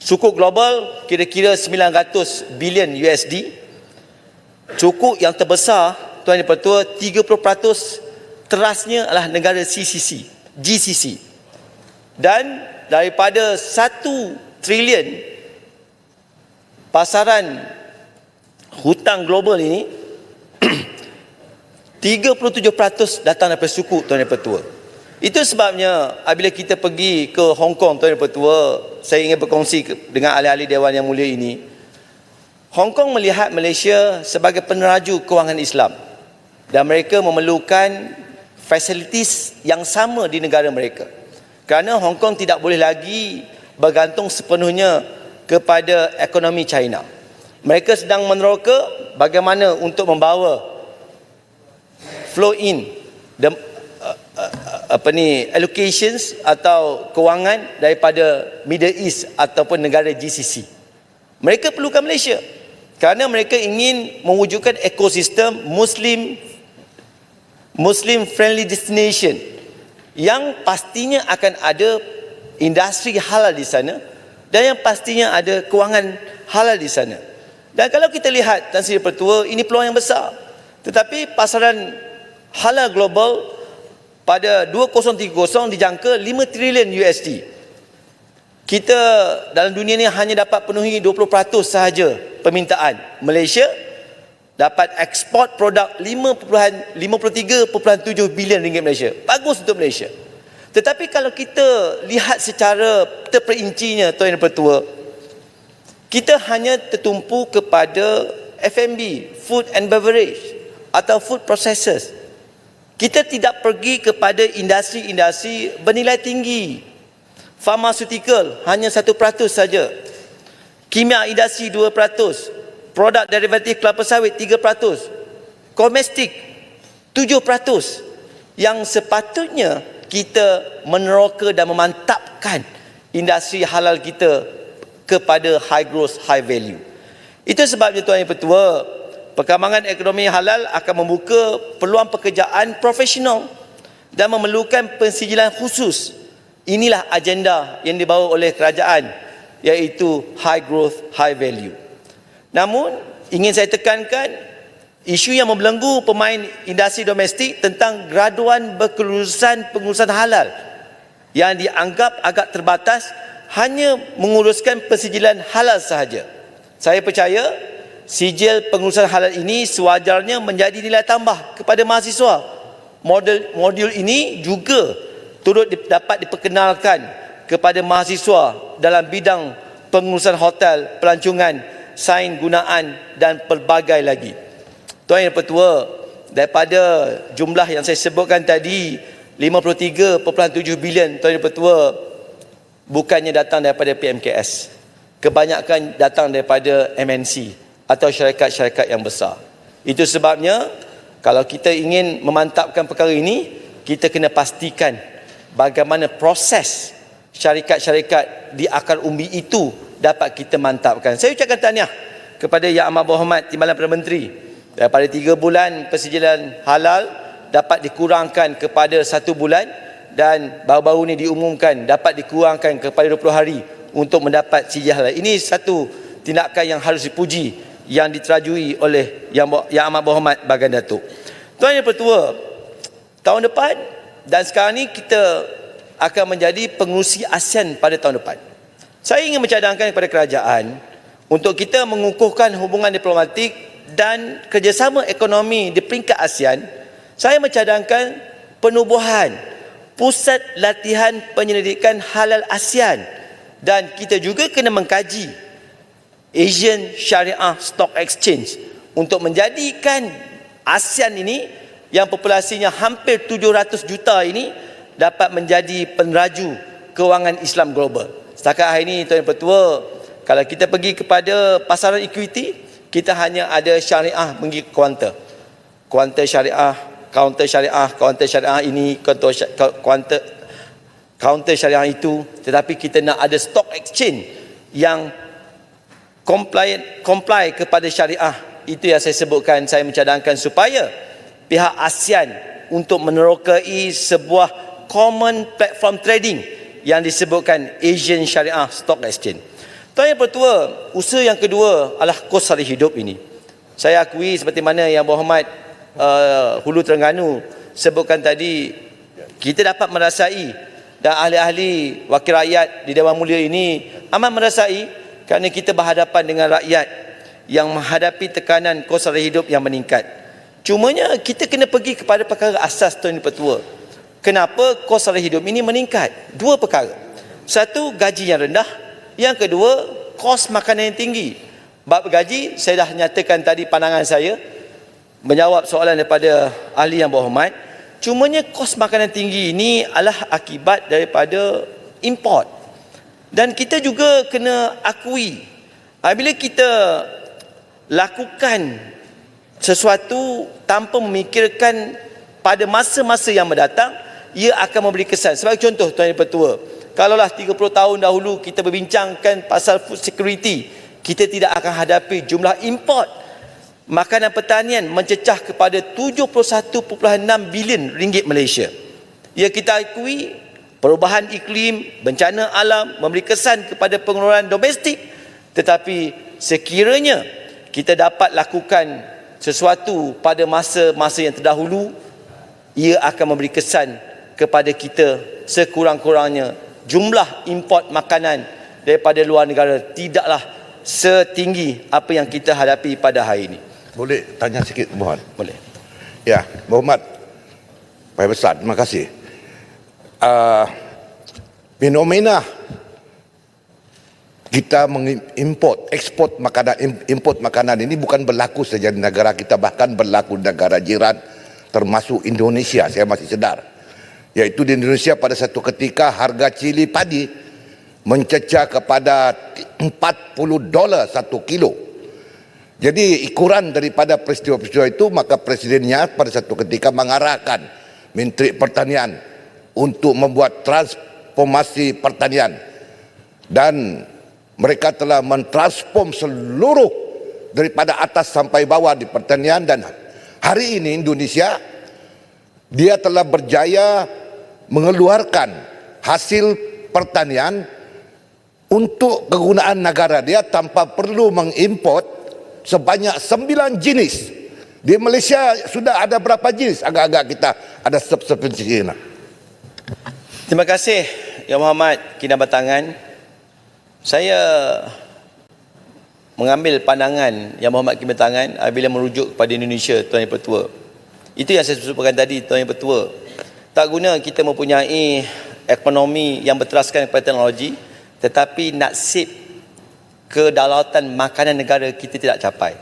Sukuk global kira-kira 900 bilion USD. Sukuk yang terbesar, Tuan Yang Pertua, 30% terasnya adalah negara GCC. Dan daripada 1 trilion pasaran hutang global ini, 37% datang daripada suku, Tuan Yang Pertua. Itu sebabnya apabila kita pergi ke Hong Kong, Tuan Yang Pertua, saya ingin berkongsi dengan ahli-ahli Dewan yang mulia ini. Hong Kong melihat Malaysia sebagai peneraju kewangan Islam dan mereka memerlukan fasilitis yang sama di negara mereka. Kerana Hong Kong tidak boleh lagi bergantung sepenuhnya kepada ekonomi China. Mereka sedang meneroka bagaimana untuk membawa flow in allocations atau kewangan daripada Middle East ataupun negara GCC. Mereka perlukan Malaysia kerana mereka ingin mewujudkan ekosistem Muslim friendly destination yang pastinya akan ada industri halal di sana dan yang pastinya ada kewangan halal di sana. Dan kalau kita lihat, Tan Sri Pertua, ini peluang yang besar. Tetapi pasaran halal global pada 2030 dijangka 5 trilion USD. Kita dalam dunia ni hanya dapat penuhi 20% sahaja permintaan. Malaysia dapat ekspor produk 53.7 bilion ringgit Malaysia. Bagus untuk Malaysia. Tetapi kalau kita lihat secara terperincinya, Tuan Yang Pertua, kita hanya tertumpu kepada F&B, food and beverage atau food processors. Kita tidak pergi kepada industri-industri bernilai tinggi. Pharmaceutical hanya 1% saja. Kimia industri 2%. Produk derivatif kelapa sawit 3%. Domestik 7%. Yang sepatutnya kita meneroka dan memantapkan industri halal kita kepada high growth, high value. Itu sebabnya, Tuan Yang Pertua, perkembangan ekonomi halal akan membuka peluang pekerjaan profesional dan memerlukan pensijilan khusus. Inilah agenda yang dibawa oleh kerajaan, iaitu high growth, high value. Namun, ingin saya tekankan, isu yang membelenggu pemain industri domestik tentang graduan berkelulusan pengurusan halal yang dianggap agak terbatas hanya menguruskan pensijilan halal sahaja. Saya percaya sijil pengurusan halal ini sewajarnya menjadi nilai tambah kepada mahasiswa. Modul ini juga turut dapat diperkenalkan kepada mahasiswa dalam bidang pengurusan hotel, pelancongan, sains gunaan dan pelbagai lagi. Tuan Yang Pertua, daripada jumlah yang saya sebutkan tadi 53.7 bilion, Tuan Yang Pertua, bukannya datang daripada PMKS. Kebanyakan datang daripada MNC atau syarikat-syarikat yang besar. Itu sebabnya kalau kita ingin memantapkan perkara ini, kita kena pastikan bagaimana proses syarikat-syarikat di akar umbi itu dapat kita mantapkan. Saya ucapkan tahniah kepada Yang Amat Berhormat Timbalan Perdana Menteri. Daripada 3 bulan persijilan halal dapat dikurangkan kepada 1 bulan, dan baru-baru ini diumumkan dapat dikurangkan kepada 20 hari untuk mendapat sijil halal. Ini satu tindakan yang harus dipuji yang diterajui oleh Yang Amat Berhormat Baginda Datuk. Tuan Yang Pertua, tahun depan dan sekarang ni kita akan menjadi pengerusi ASEAN pada tahun depan. Saya ingin mencadangkan kepada kerajaan untuk kita mengukuhkan hubungan diplomatik dan kerjasama ekonomi di peringkat ASEAN. Saya mencadangkan penubuhan pusat latihan penyelidikan halal ASEAN, dan kita juga kena mengkaji Asian Shariah Stock Exchange untuk menjadikan ASEAN ini yang populasinya hampir 700 juta ini dapat menjadi peneraju kewangan Islam global. Setakat hari ini, Tuan Yang Pertua, kalau kita pergi kepada pasaran equity, kita hanya ada syariah pergi ke kuanter. Kuanter syariah, kaunter syariah, kaunter syariah ini, kaunter syariah itu, tetapi kita nak ada stock exchange yang comply kepada syariah. Itu yang saya sebutkan, saya mencadangkan supaya pihak ASEAN untuk menerokai sebuah common platform trading yang disebutkan Asian Shariah Stock Exchange. Tuan Yang Pertua, usaha yang kedua adalah kos sara hidup ini. Saya akui seperti mana Yang Berhormat Hulu Terengganu sebutkan tadi, kita dapat merasai, dan ahli-ahli wakil rakyat di Dewan Mulia ini amat merasai, kerana kita berhadapan dengan rakyat yang menghadapi tekanan kos sara hidup yang meningkat. Cumanya kita kena pergi kepada perkara asas, Tuan Yang Pertua. Kenapa kos sara hidup ini meningkat? 2 perkara. Satu, gaji yang rendah. Yang kedua, kos makanan yang tinggi. Bab gaji, saya dah nyatakan tadi pandangan saya menjawab soalan daripada ahli yang berhormat. Cumanya kos makanan tinggi ini adalah akibat daripada import. Dan kita juga kena akui, bila kita lakukan sesuatu tanpa memikirkan pada masa-masa yang mendatang, ia akan memberi kesan. Sebagai contoh, Tuan Yang Pertua, kalaulah 30 tahun dahulu kita berbincangkan pasal food security, kita tidak akan hadapi jumlah import makanan pertanian mencecah kepada 71.6 bilion ringgit Malaysia. Ya, kita akui perubahan iklim, bencana alam memberi kesan kepada pengeluaran domestik, tetapi sekiranya kita dapat lakukan sesuatu pada masa-masa yang terdahulu, ia akan memberi kesan kepada kita. Sekurang-kurangnya jumlah import makanan daripada luar negara tidaklah setinggi apa yang kita hadapi pada hari ini. Boleh tanya sikit, mohon? Boleh. Ya, Berhormat Pak Besar, terima kasih. Fenomena kita ekspor makanan ini bukan berlaku saja di negara kita, bahkan berlaku di negara jiran termasuk Indonesia. Saya masih sedar, yaitu di Indonesia pada satu ketika harga cili padi mencecah kepada $40 1 kilo. Jadi ikuran daripada peristiwa-peristiwa itu, maka presidennya pada satu ketika mengarahkan Menteri Pertanian untuk membuat transformasi pertanian, dan mereka telah mentransform seluruh daripada atas sampai bawah di pertanian. Dan hari ini Indonesia, dia telah berjaya mengeluarkan hasil pertanian untuk kegunaan negara dia tanpa perlu mengimport sebanyak 9 jenis. Di Malaysia sudah ada berapa jenis? Agak-agak kita ada seperti ini. Terima kasih Yang Berhormat Kinabatangan. Saya mengambil pandangan Yang Berhormat Kinabatangan apabila merujuk kepada Indonesia, Tuan Yang Pertua. Itu yang saya sebutkan tadi, Tuan Yang Pertua. Tak guna kita mempunyai ekonomi yang berteraskan kepada teknologi, tetapi nasib kedaulatan makanan negara kita tidak capai.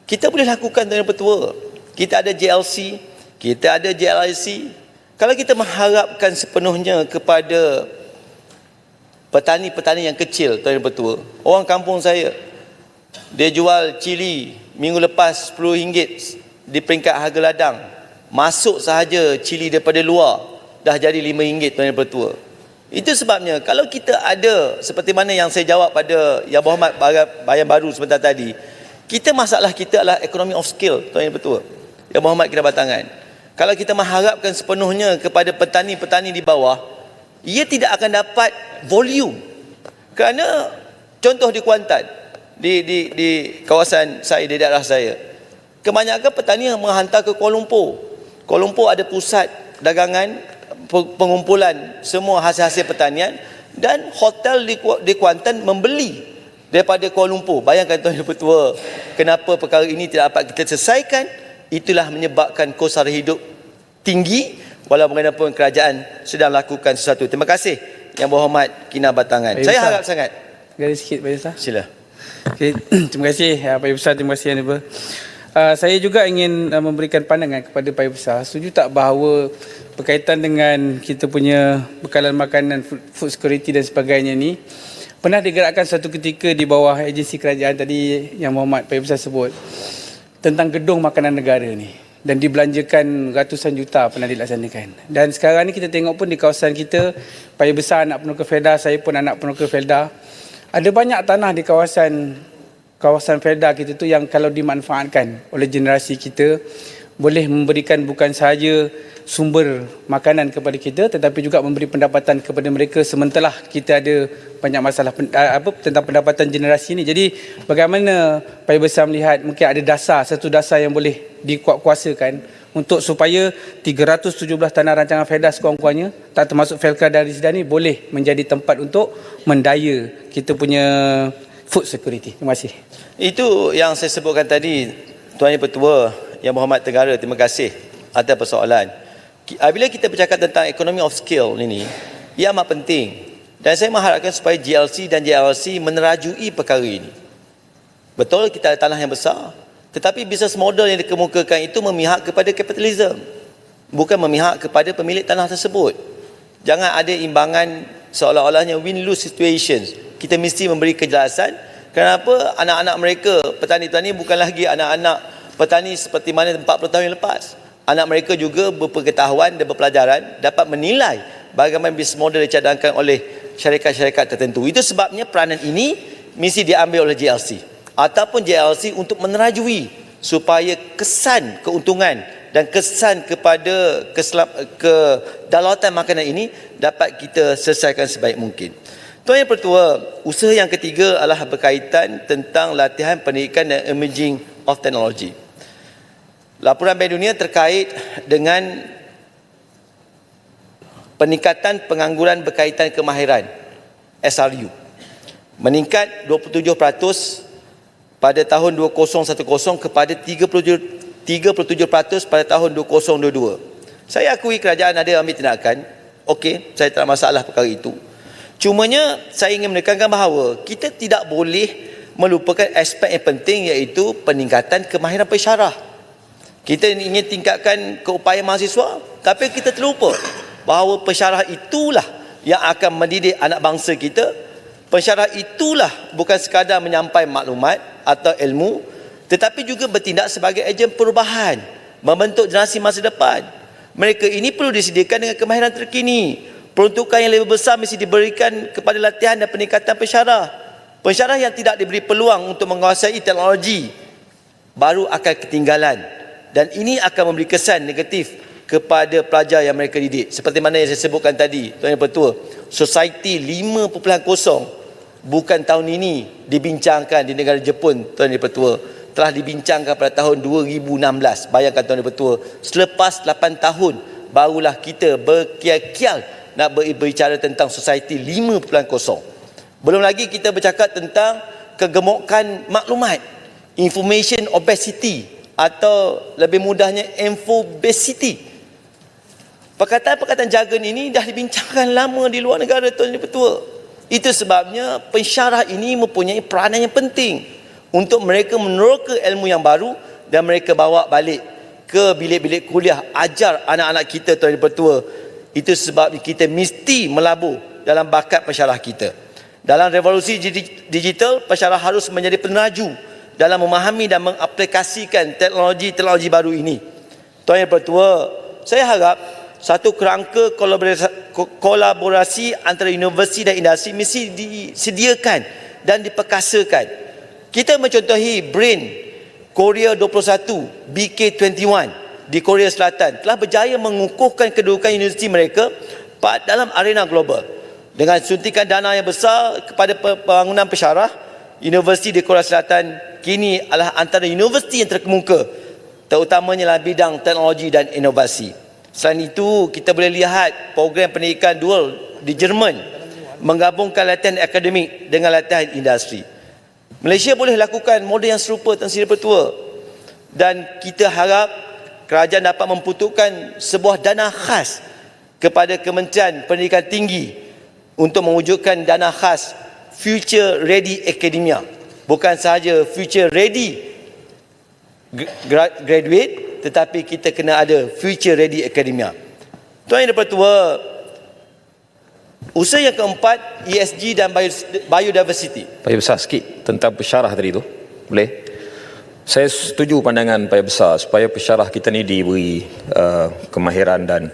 Kita boleh lakukan, Tuan Yang Pertua. kita ada JLC, kita ada JLIC. Kalau kita mengharapkan sepenuhnya kepada petani-petani yang kecil, Tuan Pertua, orang kampung saya, dia jual cili minggu lepas RM10 di peringkat harga ladang. Masuk sahaja cili daripada luar dah jadi RM5, Tuan Pertua. Itu sebabnya kalau kita ada seperti mana yang saya jawab pada Yang Berhormat Bayan Baru sebentar tadi, masalah kita adalah economy of scale, Tuan Pertua, Yang Berhormat Kedabatangan. Kalau kita mengharapkan sepenuhnya kepada petani-petani di bawah, ia tidak akan dapat volume. Kerana contoh di Kuantan, di kawasan saya, di daerah saya, kebanyakan petani yang menghantar ke Kuala Lumpur. Kuala Lumpur ada pusat dagangan, pengumpulan semua hasil-hasil pertanian, dan hotel di Kuantan membeli daripada Kuala Lumpur. Bayangkan Tuan Pertua, kenapa perkara ini tidak dapat kita selesaikan. Itulah menyebabkan kos sara hidup tinggi walaupun bagaimanapun kerajaan sedang lakukan sesuatu. Terima kasih Yang Berhormat Kinabatangan. Saya harap sangat. Garis sikit Pak Yusof. Sila. Okay. Terima kasih Pak Ibu Besar, terima kasih Yang Diber. Saya juga ingin memberikan pandangan kepada Pak Ibu Besar. Setuju tak bahawa berkaitan dengan kita punya bekalan makanan, food security dan sebagainya ni, pernah digerakkan satu ketika di bawah agensi kerajaan tadi Yang Berhormat Pak Ibu Besar sebut, tentang gedung makanan negara ni, dan dibelanjakan ratusan juta pernah dilaksanakan. Dan sekarang ni kita tengok pun di kawasan kita, Pak Ibu Besar anak penuka Felda, saya pun anak penuka Felda, ada banyak tanah di kawasan Felda kita tu yang kalau dimanfaatkan oleh generasi kita boleh memberikan bukan sahaja sumber makanan kepada kita, tetapi juga memberi pendapatan kepada mereka, sementara kita ada banyak masalah tentang pendapatan generasi ini. Jadi bagaimana Pak Ibu Besar melihat mungkin ada satu dasar yang boleh dikuatkuasakan untuk supaya 317 tanah rancangan Felda sekurang-kurangnya, tak termasuk Felka dan Risda ni, boleh menjadi tempat untuk mendaya kita punya food security. Terima kasih. Itu yang saya sebutkan tadi, Tuan Yang Pertua, Yang Berhormat Tenggara, terima kasih atas persoalan. Bila kita bercakap tentang economy of scale ini, ia amat penting. Dan saya mengharapkan supaya GLC dan JLC menerajui perkara ini. Betul kita ada tanah yang besar, tetapi business model yang dikemukakan itu memihak kepada kapitalisme, bukan memihak kepada pemilik tanah tersebut. Jangan ada imbangan seolah-olahnya win-lose situations. Kita mesti memberi kejelasan kenapa anak-anak mereka, petani-petani bukan lagi anak-anak petani seperti mana 40 tahun yang lepas. Anak mereka juga berpengetahuan dan berpelajaran, dapat menilai bagaimana bisnes model dicadangkan oleh syarikat-syarikat tertentu. Itu sebabnya peranan ini mesti diambil oleh JLC ataupun JLC untuk menerajui supaya kesan keuntungan dan kesan kepada kedaulatan makanan ini dapat kita selesaikan sebaik mungkin. Tuan Yang Pertua, usaha yang ketiga adalah berkaitan tentang latihan pendidikan dan emerging of technology. Laporan Bank Dunia terkait dengan peningkatan pengangguran berkaitan kemahiran SRU meningkat 27% pada tahun 2010 kepada 37% pada tahun 2022. Saya akui kerajaan ada ambil tindakan. Okey, saya tak ada masalah perkara itu. Cumanya saya ingin menekankan bahawa kita tidak boleh melupakan aspek yang penting, iaitu peningkatan kemahiran pensyarah. Kita ingin tingkatkan keupayaan mahasiswa, tapi kita terlupa bahawa pensyarah itulah yang akan mendidik anak bangsa kita. Pensyarah itulah bukan sekadar menyampaikan maklumat atau ilmu, tetapi juga bertindak sebagai ejen perubahan, membentuk generasi masa depan. Mereka ini perlu disediakan dengan kemahiran terkini. Peruntukan yang lebih besar mesti diberikan kepada latihan dan peningkatan pensyarah. Pensyarah yang tidak diberi peluang untuk menguasai teknologi baru akan ketinggalan, dan ini akan memberi kesan negatif kepada pelajar yang mereka didik. Seperti mana yang saya sebutkan tadi, Tuan Yang Pertua, Society 5.0 bukan tahun ini dibincangkan di negara Jepun, Tuan Yang Pertua, telah dibincangkan pada tahun 2016. Bayangkan Tuan Yang Pertua, selepas 8 tahun barulah kita berkial-kial nak berbicara tentang Society 5.0. Belum lagi kita bercakap tentang kegemukan maklumat, information obesity, atau lebih mudahnya infobesity. Perkataan-perkataan jargon ini dah dibincangkan lama di luar negara, Tuan Yang Pertua. Itu sebabnya pensyarah ini mempunyai peranan yang penting untuk mereka meneroka ilmu yang baru dan mereka bawa balik ke bilik-bilik kuliah, ajar anak-anak kita, Tuan Yang Bertua. Itu sebab kita mesti melabur dalam bakat pensyarah kita. Dalam revolusi digital, pensyarah harus menjadi peneraju dalam memahami dan mengaplikasikan teknologi-teknologi baru ini. Tuan Yang Bertua, saya harap satu kerangka kolaborasi antara universiti dan industri mesti disediakan dan diperkasakan. Kita mencontohi BRAIN Korea 21, BK21 di Korea Selatan telah berjaya mengukuhkan kedudukan universiti mereka dalam arena global. Dengan suntikan dana yang besar kepada pembangunan pensyarah, universiti di Korea Selatan kini adalah antara universiti yang terkemuka, terutamanya dalam bidang teknologi dan inovasi. Selain itu, kita boleh lihat program pendidikan dual di Jerman menggabungkan latihan akademik dengan latihan industri. Malaysia boleh lakukan model yang serupa, Tan Sri Pertua, dan kita harap kerajaan dapat memperuntukkan sebuah dana khas kepada Kementerian Pendidikan Tinggi untuk mewujudkan dana khas Future Ready Academia. Bukan sahaja Future Ready graduate, tetapi kita kena ada Future Ready Academia. Tuan Yang Dipertua, usaha yang keempat, ESG dan biodiversity. Payah besar sikit tentang pensyarah tadi tu, boleh? Saya setuju pandangan Payah besar supaya pensyarah kita ni diberi kemahiran dan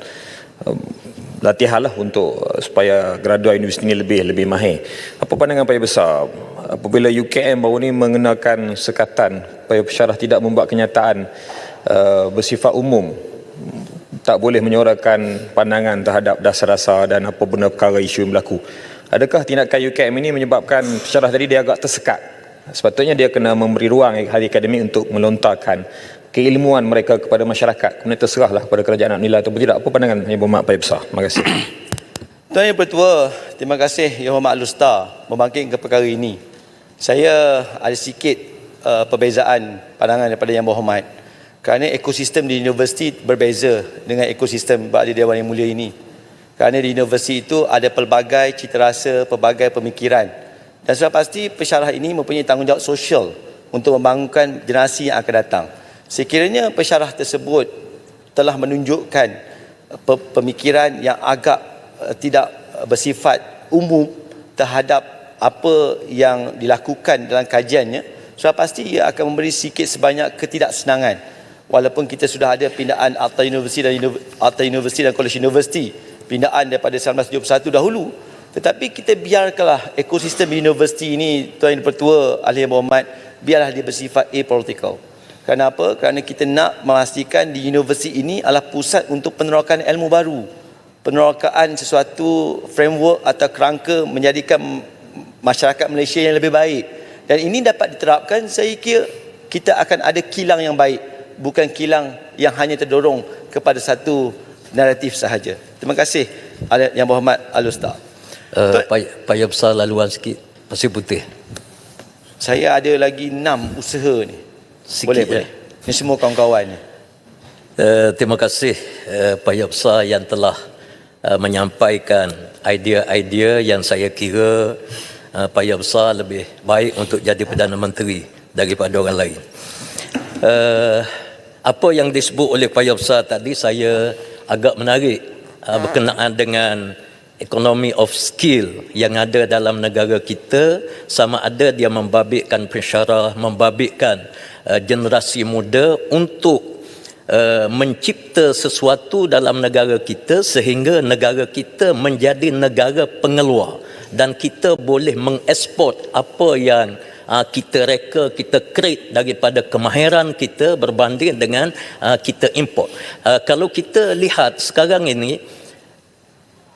latihan lah untuk supaya graduate universiti ni lebih mahir. Apa pandangan Payah besar apabila UKM baru ni mengenakan sekatan supaya pensyarah tidak membuat kenyataan bersifat umum, tak boleh menyuarakan pandangan terhadap dasar-dasar dan apa benda perkara isu yang berlaku. Adakah tindakan UKM ini menyebabkan pensyarah tadi dia agak tersekat? Sepatutnya dia kena memberi ruang hari akademik untuk melontarkan keilmuan mereka kepada masyarakat. Kemudian terserahlah kepada kerajaan nak nilai atau tidak. Apa pandangan Yang Berhormat Payah Besar? Terima kasih. Tuan Yang Bertua, terima kasih Yang Hormat Alustar membangkitkan perkara ini. Saya ada sikit perbezaan pandangan daripada Yang Berhormat. Kerana ekosistem di universiti berbeza dengan ekosistem Bakti Dewan Yang Mulia ini. Kerana di universiti itu ada pelbagai cita rasa, pelbagai pemikiran. Dan sudah pasti pensyarah ini mempunyai tanggungjawab sosial untuk membangunkan generasi yang akan datang. Sekiranya pensyarah tersebut telah menunjukkan pemikiran yang agak tidak bersifat umum terhadap apa yang dilakukan dalam kajiannya, sudah pasti ia akan memberi sikit sebanyak ketidaksenangan. Walaupun kita sudah ada pindaan Akta Universiti dan Kolej Universiti, pindaan daripada 1971 dahulu, tetapi kita biarkanlah ekosistem universiti ini, Tuan Yang Dipertua, Ahli Yang Berhormat, biarlah dia bersifat apolitical. Kenapa? Kerana kita nak memastikan di universiti ini adalah pusat untuk penerokan ilmu baru, penerokaan sesuatu framework atau kerangka menjadikan masyarakat Malaysia yang lebih baik. Dan ini dapat diterapkan, saya kira kita akan ada kilang yang baik, bukan kilang yang hanya terdorong kepada satu naratif sahaja. Terima kasih Yang Berhormat Alustar. Payah besar laluan sikit, pasir putih. Saya ada lagi 6 usaha ni. Sikit Boleh. Ini semua kawan-kawan ni. Terima kasih Payah besar yang telah menyampaikan idea-idea yang saya kira Payah besar lebih baik untuk jadi Perdana Menteri daripada orang lain. Apa yang disebut oleh Payah besar tadi saya agak menarik berkenaan dengan economy of skill yang ada dalam negara kita, sama ada dia membabitkan pensyarah, membabitkan generasi muda untuk mencipta sesuatu dalam negara kita sehingga negara kita menjadi negara pengeluar dan kita boleh mengeksport apa yang kita reka, kita create daripada kemahiran kita berbanding dengan kita import. Kalau kita lihat sekarang ini,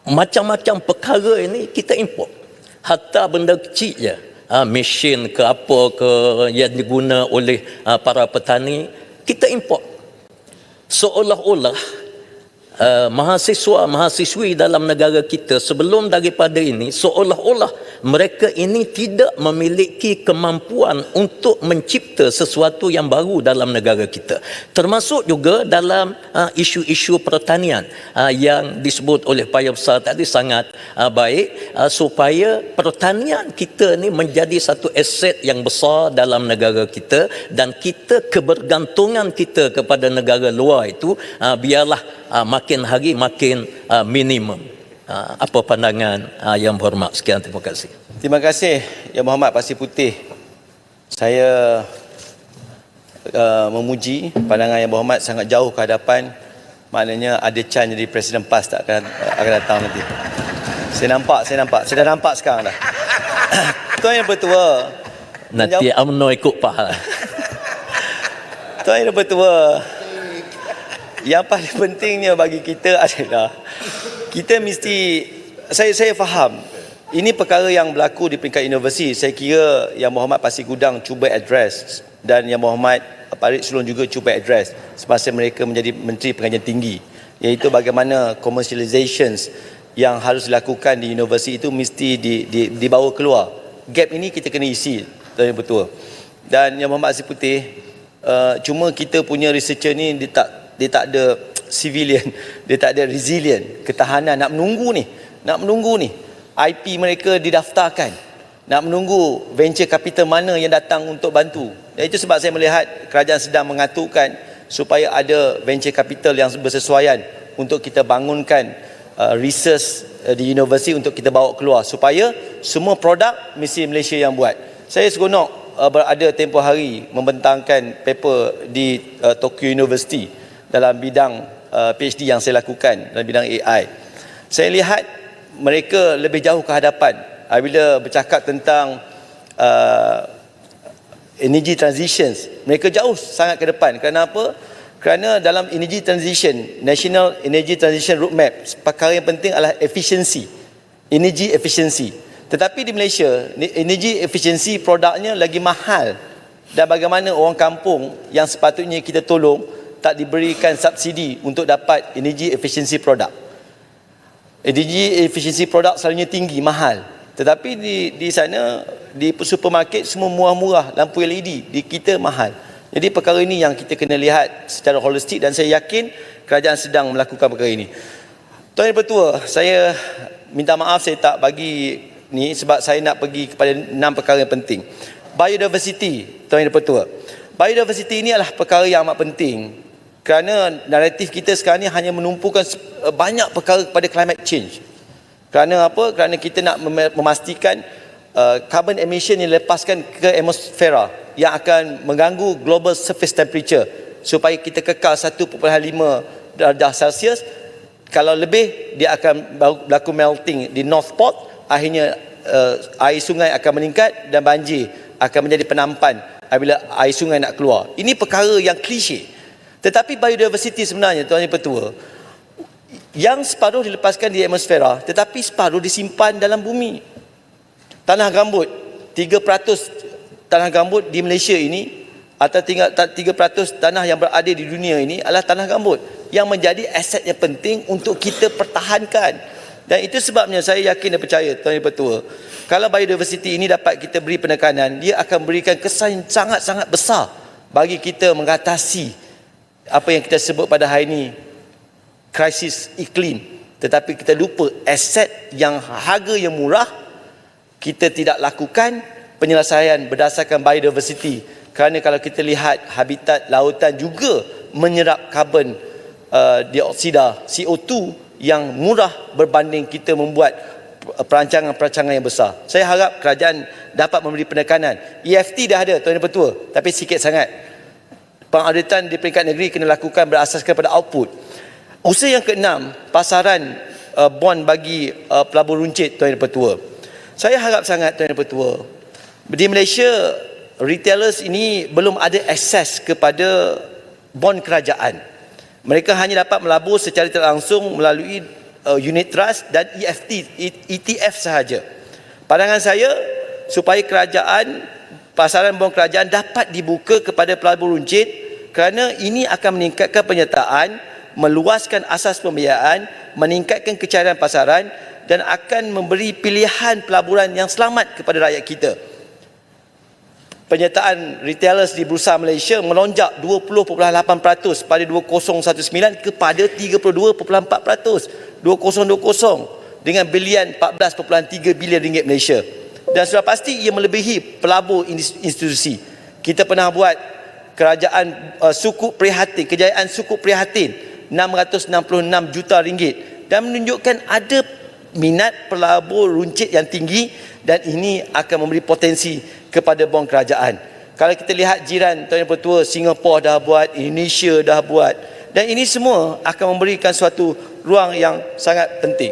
macam-macam perkara ini kita import. Hatta benda kecil je, mesin ke apa ke yang diguna oleh para petani, kita import. Seolah-olah mahasiswa-mahasiswi dalam negara kita sebelum daripada ini seolah-olah mereka ini tidak memiliki kemampuan untuk mencipta sesuatu yang baru dalam negara kita, termasuk juga dalam isu-isu pertanian yang disebut oleh Payah Besar tadi sangat baik, supaya pertanian kita ni menjadi satu aset yang besar dalam negara kita, dan kita kebergantungan kita kepada negara luar itu biarlah makin hari makin minimum. Apa pandangan Yang Berhormat? Sekian, terima kasih. Terima kasih Yang Berhormat Pasir Putih. Saya memuji pandangan Yang Berhormat sangat jauh ke hadapan. Maknanya ada chance jadi Presiden PAS tak akan datang nanti. Saya dah nampak sekarang dah. Tuan Yang Bertua, Nanti UMNO ikut Pak. Tuan Yang Bertua, yang paling pentingnya bagi kita adalah kita mesti, saya faham ini perkara yang berlaku di peringkat universiti. Saya kira Yang Berhormat Pasir Gudang cuba address, dan Yang Berhormat Parit Sulong juga cuba address semasa mereka menjadi Menteri Pengajian Tinggi, iaitu bagaimana commercializations yang harus dilakukan di universiti itu mesti dibawa keluar. Gap ini kita kena isi, Tuan Yang Bertua. Dan Yang Berhormat Pasir Putih, cuma kita punya researcher ni dia tak ada civilian, dia tak ada resilient, ketahanan, nak menunggu ni IP mereka didaftarkan, nak menunggu venture capital mana yang datang untuk bantu. Dan itu sebab saya melihat kerajaan sedang mengaturkan supaya ada venture capital yang bersesuaian untuk kita bangunkan research di universiti untuk kita bawa keluar, supaya semua produk mesti Malaysia yang buat. Saya seronok berada tempoh hari membentangkan paper di Tokyo University dalam bidang PhD yang saya lakukan dalam bidang AI. Saya lihat mereka lebih jauh ke hadapan bila bercakap tentang energy transitions. Mereka jauh sangat ke depan. Kerana apa? Kerana dalam energy transition, National Energy Transition Roadmap, perkara yang penting adalah efficiency, energy efficiency. Tetapi di Malaysia, energy efficiency produknya lagi mahal. Dan bagaimana orang kampung yang sepatutnya kita tolong tak diberikan subsidi untuk dapat energy efficiency produk. Energy efficiency produk selalunya tinggi, mahal. Tetapi di sana, di supermarket semua murah-murah, lampu LED, di kita mahal. Jadi perkara ini yang kita kena lihat secara holistik, dan saya yakin kerajaan sedang melakukan perkara ini. Tuan Yang Bertua, saya minta maaf saya tak bagi ni sebab saya nak pergi kepada 6 perkara yang penting. Biodiversity, Tuan Yang Bertua. Biodiversity ini adalah perkara yang amat penting. Kerana naratif kita sekarang ni hanya menumpukan banyak perkara kepada climate change. Kerana apa? Kerana kita nak memastikan carbon emission yang dilepaskan ke atmosfera yang akan mengganggu global surface temperature supaya kita kekal 1.5 darjah Celsius. Kalau lebih, dia akan berlaku melting di North Pole. Akhirnya air sungai akan meningkat dan banjir akan menjadi penampan apabila air sungai nak keluar. Ini perkara yang klise. Tetapi biodiversity sebenarnya, Tuan Yang Bertua, yang separuh dilepaskan di atmosfera, tetapi separuh disimpan dalam bumi. Tanah gambut, 3% tanah gambut di Malaysia ini, atau 3% tanah yang berada di dunia ini adalah tanah gambut, yang menjadi aset yang penting untuk kita pertahankan. Dan itu sebabnya saya yakin dan percaya, Tuan Yang Bertua, kalau biodiversity ini dapat kita beri penekanan, dia akan berikan kesan sangat-sangat besar bagi kita mengatasi apa yang kita sebut pada hari ini krisis iklim. Tetapi kita lupa aset yang harga yang murah, kita tidak lakukan penyelesaian berdasarkan biodiversity. Kerana kalau kita lihat habitat lautan juga menyerap karbon dioksida CO2 yang murah berbanding kita membuat perancangan-perancangan yang besar. Saya harap kerajaan dapat memberi penekanan. EFT dah ada, Tuan Yang Bertua, tapi sikit sangat. Pengauditan di peringkat negeri kena lakukan berasaskan pada output. Usaha yang keenam, pasaran bond bagi pelabur runcit, Tuan Yang Bertua. Saya harap sangat, Tuan Yang Bertua, di Malaysia, retailers ini belum ada akses kepada bond kerajaan. Mereka hanya dapat melabur secara tidak langsung melalui unit trust dan ETF sahaja. Pandangan saya, supaya pasaran bond kerajaan dapat dibuka kepada pelabur runcit, kerana ini akan meningkatkan penyertaan meluaskan asas pembiayaan, meningkatkan kecarian pasaran dan akan memberi pilihan pelaburan yang selamat kepada rakyat kita. Penyertaan retailers di Bursa Malaysia melonjak 20.8% pada 2019 kepada 32.4% 2020 dengan bilion 14.3 bilion ringgit Malaysia. Dan sudah pasti ia melebihi pelabur institusi. Kita pernah buat kejayaan suku prihatin 666 juta ringgit dan menunjukkan ada minat pelabur runcit yang tinggi dan ini akan memberi potensi kepada bond kerajaan. Kalau kita lihat jiran Tuan Yang Pertua, Singapura dah buat, Indonesia dah buat, dan ini semua akan memberikan suatu ruang yang sangat penting.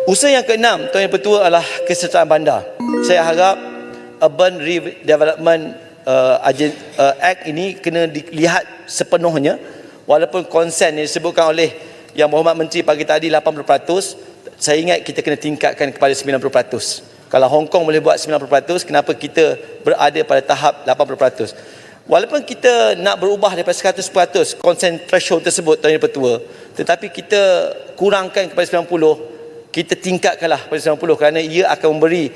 Usaha yang keenam Tuan Yang Pertua adalah kesetaraan bandar. Saya harap Urban Redevelopment Act ini kena dilihat sepenuhnya, walaupun konsen yang disebutkan oleh Yang Berhormat Menteri pagi tadi 80%, saya ingat kita kena tingkatkan kepada 90%. Kalau Hong Kong boleh buat 90%, kenapa kita berada pada tahap 80%? Walaupun kita nak berubah daripada 100% consent threshold tersebut Tuan Yang Pertua, tetapi kita kurangkan kepada 90%, kita tingkatkanlah pada 90% kerana ia akan memberi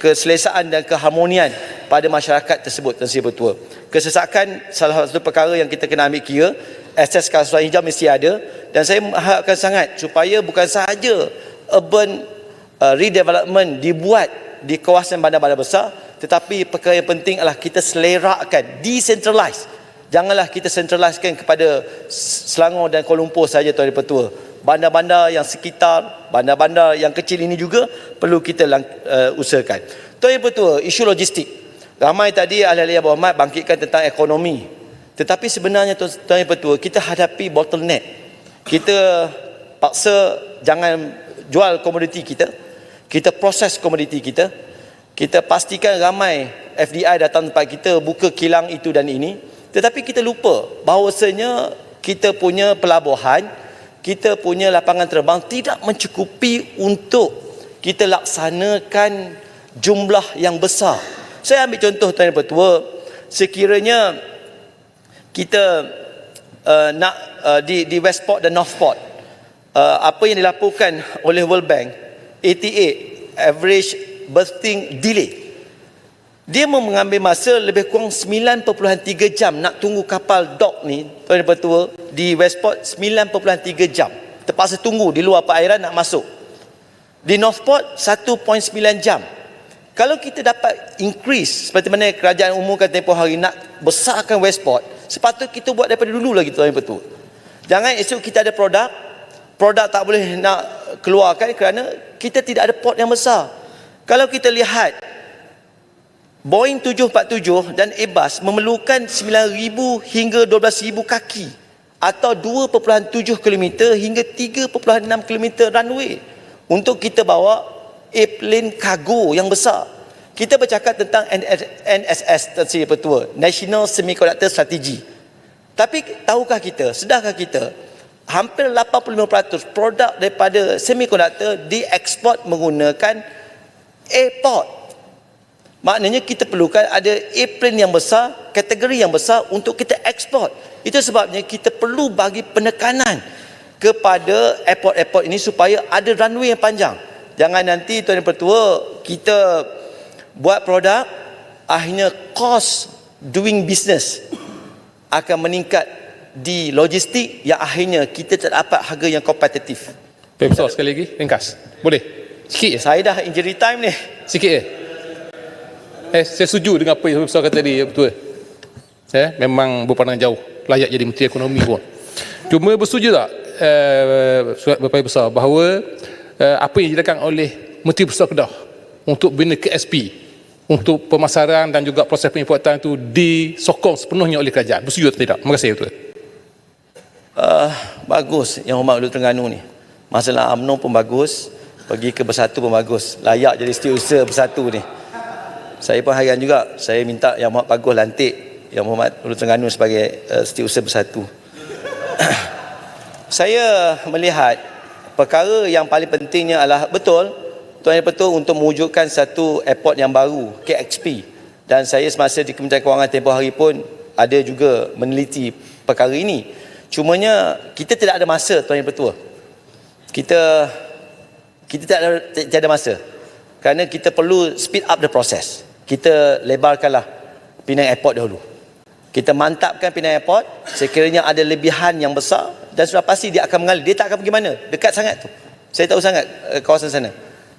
keselesaan dan keharmonian pada masyarakat tersebut Tuan Yang Pertua. Kesesakan salah satu perkara yang kita kena ambil kira. Akses kawasan hijau mesti ada, dan saya mengharapkan sangat supaya bukan sahaja urban redevelopment dibuat di kawasan bandar-bandar besar, tetapi perkara yang penting adalah kita selerakan, decentralize. Janganlah kita centralizekan kepada Selangor dan Kuala Lumpur saja Tuan Yang Pertua. Bandar-bandar yang sekitar, bandar-bandar yang kecil ini juga perlu kita usahakan. Tuan Yang Pertua, isu logistik. Ramai tadi ahli-ahli yang berhormat bangkitkan tentang ekonomi. Tetapi sebenarnya Tuan Yang Pertua, kita hadapi bottleneck. Kita paksa jangan jual komoditi kita. Kita proses komoditi kita. Kita pastikan ramai FDI datang tempat kita, buka kilang itu dan ini. Tetapi kita lupa bahawasanya kita punya pelabuhan, kita punya lapangan terbang tidak mencukupi untuk kita laksanakan jumlah yang besar. Saya ambil contoh Tuan Yang Pertua, sekiranya kita nak di Westport dan Northport, apa yang dilaporkan oleh World Bank, 88 average berthing delay, dia mengambil masa lebih kurang 9.3 jam nak tunggu kapal dock ni Tuan Yang Pertua di Westport. 9.3 jam terpaksa tunggu di luar perairan nak masuk. Di Northport 1.9 jam. Kalau kita dapat increase seperti mana kerajaan umumkan tempoh hari nak besarkan Westport, sepatutnya kita buat daripada dulu lagi Tuan Yang Pertua. Jangan esok kita ada produk tak boleh nak keluarkan kerana kita tidak ada port yang besar. Kalau kita lihat Boeing 747 dan Airbus memerlukan 9,000 hingga 12,000 kaki atau 2.7 km hingga 3.6 km runway untuk kita bawa airplane kargo yang besar. Kita bercakap tentang NSS Tuan Yang Pertua, National Semiconductor Strategy. Tapi tahukah kita, sedarkah kita, hampir 85% produk daripada semiconductor dieksport menggunakan airport. Maknanya kita perlukan ada airplane yang besar, kategori yang besar untuk kita ekspor. Itu sebabnya kita perlu bagi penekanan kepada airport-airport ini supaya ada runway yang panjang. Jangan nanti Tuan Yang Pertua kita buat produk, akhirnya cost doing business akan meningkat di logistik yang akhirnya kita tak dapat harga yang kompetitif. Profesor sekali lagi, ringkas. Boleh? Sikit je. Saya dah injury time ni. Sikit je. Saya setuju dengan apa yang Profesor kata tadi, betul. Memang berpandang jauh, layak jadi Menteri Ekonomi pun. Cuma bersetuju tak Bapak Ibu Besar bahawa apa yang dilakukan oleh Menteri Besar Kedah untuk bina KSP, untuk pemasaran dan juga proses pengimportan itu disokong sepenuhnya oleh kerajaan. Bersetuju atau tidak? Terima kasih, betul. Bagus Yang Hormat Luhut Terengganu ni. Masalah UMNO pun bagus, pergi ke Bersatu pun bagus. Layak jadi setiausaha Bersatu ni. Saya pun harian juga, saya minta Yang Hormat Bagus lantik Yang Hormat Luhut Terengganu sebagai setiausaha Bersatu. Saya melihat perkara yang paling pentingnya adalah betul Tuan Yang Pertua untuk mewujudkan satu airport yang baru, KXP. Dan saya semasa di Kementerian Kewangan tempoh hari pun ada juga meneliti perkara ini. Cumanya kita tidak ada masa, Tuan Yang Pertua. Kita tiada masa. Kerana kita perlu speed up the process. Kita lebarkanlah Penang Airport dahulu. Kita mantapkan Penang Airport, sekiranya ada lebihan yang besar dan sudah pasti dia akan mengalir. Dia tak akan pergi mana? Dekat sangat tu. Saya tahu sangat kawasan sana.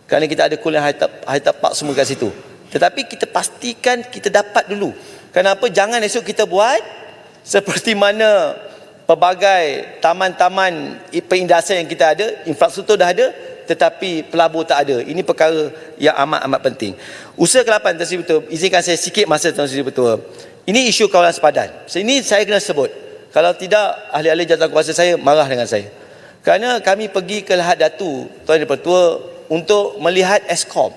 Kerana kita ada Kuala Haitap Park semua kat situ. Tetapi kita pastikan kita dapat dulu. Kenapa? Jangan esok kita buat seperti mana pelbagai taman-taman perindasan yang kita ada, infrastruktur dah ada, tetapi pelabur tak ada. Ini perkara yang amat-amat penting. Usaha ke-8, Tuan Sri Betul, izinkan saya sikit masa, Tuan Sri Betul. Ini isu kawalan sepadan. Ini saya kena sebut. Kalau tidak, ahli-ahli jawatankuasa saya marah dengan saya. Kerana kami pergi ke Lahad Datu, Tuan Yang Pertua, untuk melihat Eskom.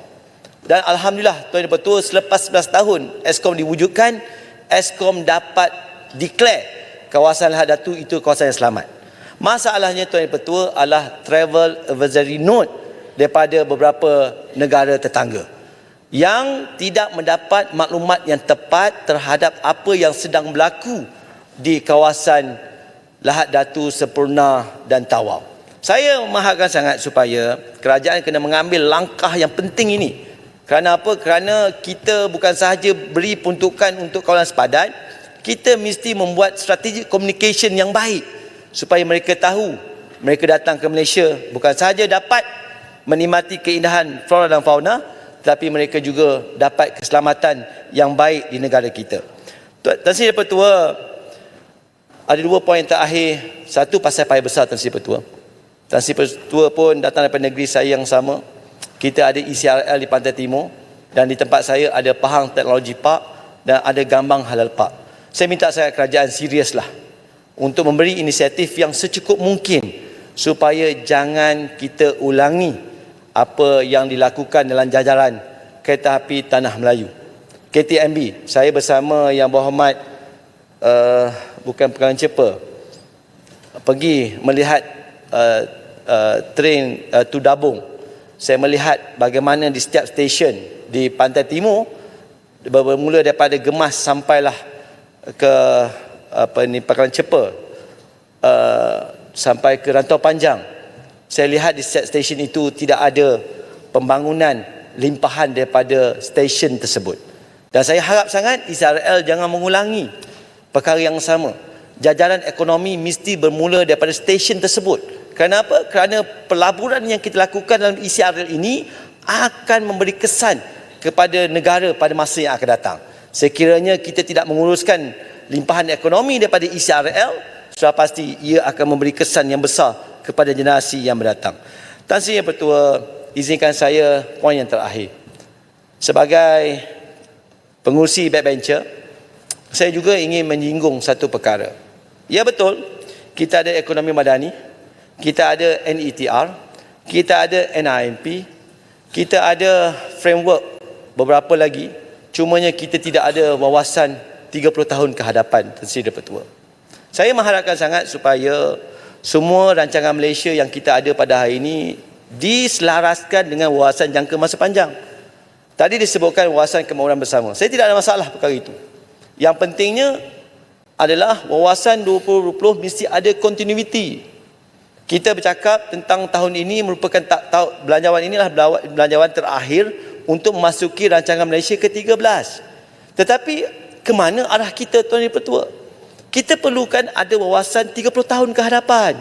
Dan Alhamdulillah, Tuan Yang Pertua, selepas 11 tahun Eskom diwujudkan, Eskom dapat declare kawasan Lahad Datu itu kawasan yang selamat. Masalahnya, Tuan Yang Pertua, adalah travel advisory note daripada beberapa negara tetangga yang tidak mendapat maklumat yang tepat terhadap apa yang sedang berlaku di kawasan Lahad Datu, Sepurna dan Tawau. Saya memaharapkan sangat supaya kerajaan kena mengambil langkah yang penting ini. Kerana apa? Kerana kita bukan sahaja beri peruntukan untuk kawalan sepadan, kita mesti membuat strategi communication yang baik supaya mereka tahu mereka datang ke Malaysia bukan sahaja dapat menikmati keindahan flora dan fauna, tetapi mereka juga dapat keselamatan yang baik di negara kita. Tuan Sri Pertua, ada 2 poin terakhir. Satu pasal payah besar, Tuan Sri Pertua. Tuan Sri Pertua pun datang daripada negeri saya yang sama. Kita ada ECRL di Pantai Timur dan di tempat saya ada Pahang Technology Park dan ada Gambang Halal Park. Saya minta sangat kerajaan seriuslah untuk memberi inisiatif yang secukup mungkin supaya jangan kita ulangi apa yang dilakukan dalam jajaran Kereta Api Tanah Melayu. KTMB, saya bersama Yang Berhormat bukan Pegawai Cepa pergi melihat train Tudabung. Saya melihat bagaimana di setiap stesen di Pantai Timur, bermula daripada Gemas sampailah ke Pegawai Cepa, sampai ke Rantau Panjang. Saya lihat di setiap stesen itu tidak ada pembangunan limpahan daripada stesen tersebut. Dan saya harap sangat ECRL jangan mengulangi perkara yang sama. Jajaran ekonomi mesti bermula daripada stesen tersebut. Kenapa? Kerana pelaburan yang kita lakukan dalam ECRL ini akan memberi kesan kepada negara pada masa yang akan datang. Sekiranya kita tidak menguruskan limpahan ekonomi daripada ECRL, sudah pasti ia akan memberi kesan yang besar kepada generasi yang mendatang. Tan Sri Yang Pertua, izinkan saya poin yang terakhir. Sebagai pengurusi backbencher, saya juga ingin menyinggung satu perkara. Ya betul, kita ada ekonomi madani, kita ada NETR, kita ada NIMP, kita ada framework beberapa lagi, cumanya kita tidak ada wawasan 30 tahun ke hadapan, Tan Sri Yang Pertua. Saya mengharapkan sangat supaya semua rancangan Malaysia yang kita ada pada hari ini diselaraskan dengan wawasan jangka masa panjang. Tadi disebutkan wawasan kemakmuran bersama. Saya tidak ada masalah perkara itu. Yang pentingnya adalah wawasan 2020 mesti ada continuity. Kita bercakap tentang tahun ini merupakan belanjawan inilah belanjawan terakhir untuk memasuki rancangan Malaysia ke-13. Tetapi ke mana arah kita, Tuan Yang Pertua? Kita perlukan ada wawasan 30 tahun ke hadapan.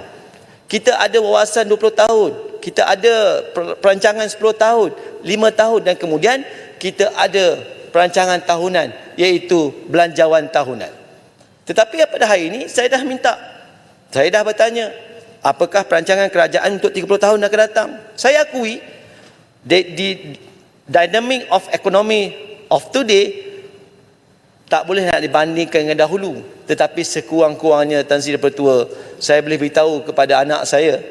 Kita ada wawasan 20 tahun. Kita ada perancangan 10 tahun, 5 tahun dan kemudian kita ada perancangan tahunan, iaitu belanjawan tahunan. Tetapi pada hari ini saya dah bertanya, apakah perancangan kerajaan untuk 30 tahun akan datang? Saya akui the dynamic of economy of today tak boleh nak dibandingkan dengan dahulu. Tetapi sekurang-kurangnya, Tan Sri Yang Pertua, saya boleh beritahu kepada anak saya,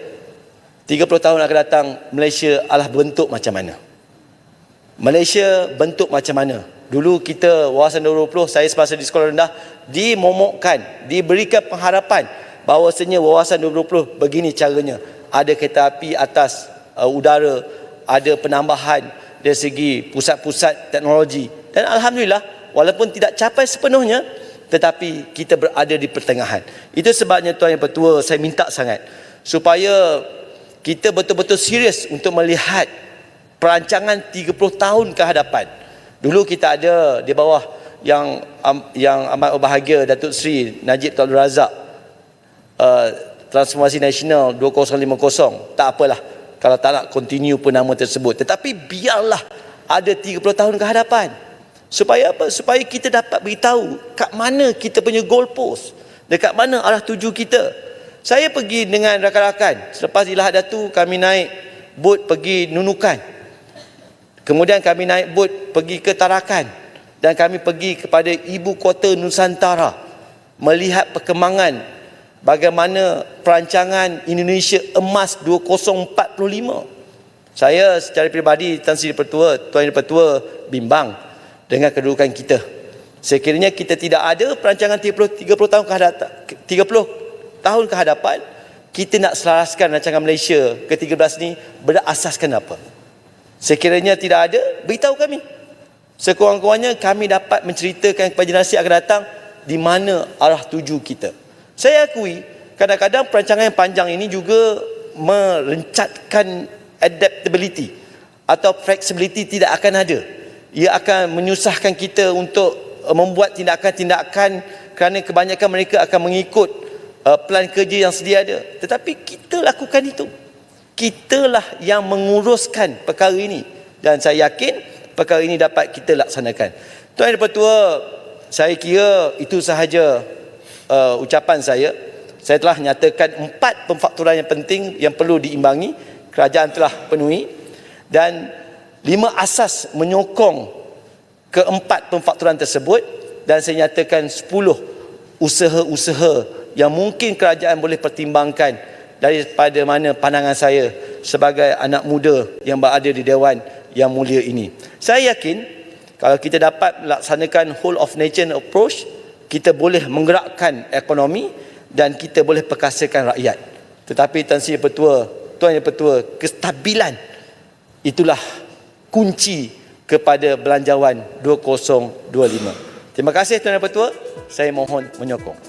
30 tahun akan datang, Malaysia adalah bentuk macam mana. Malaysia bentuk macam mana. Dulu kita wawasan 2020, saya semasa di sekolah rendah, dimomokkan, diberikan pengharapan bahawasanya wawasan 2020 begini caranya. Ada kereta api atas udara, ada penambahan dari segi pusat-pusat teknologi. Dan Alhamdulillah, walaupun tidak capai sepenuhnya, tetapi kita berada di pertengahan. Itu sebabnya Tuan Yang Pertua, saya minta sangat supaya kita betul-betul serius untuk melihat perancangan 30 tahun ke hadapan. Dulu kita ada di bawah yang amat berbahagia Datuk Seri Najib Tun Abdul Razak, Transformasi Nasional 2050. Tak apalah kalau tak nak continue pun nama tersebut, tetapi biarlah ada 30 tahun ke hadapan. Supaya apa? Supaya kita dapat beritahu kat mana kita punya goalpost, dekat mana arah tuju kita. Saya pergi dengan rakan-rakan, selepas Ilahat Datu kami naik bot pergi Nunukan, kemudian kami naik bot pergi ke Tarakan, dan kami pergi kepada ibu kota Nusantara melihat perkembangan bagaimana perancangan Indonesia Emas 2045. Saya secara peribadi, Tuan Yang Pertua bimbang dengan kedudukan kita. Sekiranya kita tidak ada perancangan 30 tahun ke hadapan, 30 tahun ke hadapan, kita nak selaraskan rancangan Malaysia ke-13 ni berasaskan apa? Sekiranya tidak ada, beritahu kami. Sekurang-kurangnya kami dapat menceritakan kepada generasi akan datang di mana arah tuju kita. Saya akui kadang-kadang perancangan yang panjang ini juga merencatkan adaptability atau flexibility tidak akan ada. Ia akan menyusahkan kita untuk membuat tindakan-tindakan kerana kebanyakan mereka akan mengikut plan kerja yang sedia ada. Tetapi kita lakukan itu. Kitalah yang menguruskan perkara ini, dan saya yakin perkara ini dapat kita laksanakan. Tuan Yang Pertua, saya kira itu sahaja ucapan saya. Saya telah nyatakan 4 pemfakturan yang penting yang perlu diimbangi, kerajaan telah penuhi, dan 5 asas menyokong ke-4 pemfakturan tersebut, dan saya nyatakan 10 usaha-usaha yang mungkin kerajaan boleh pertimbangkan daripada mana pandangan saya sebagai anak muda yang berada di Dewan yang mulia ini. Saya yakin kalau kita dapat melaksanakan whole of nation approach, kita boleh menggerakkan ekonomi dan kita boleh perkasakan rakyat. Tetapi Tuan Yang Pertua, kestabilan itulah kunci kepada belanjawan 2025. Terima kasih Tuan Yang Pertua, saya mohon menyokong.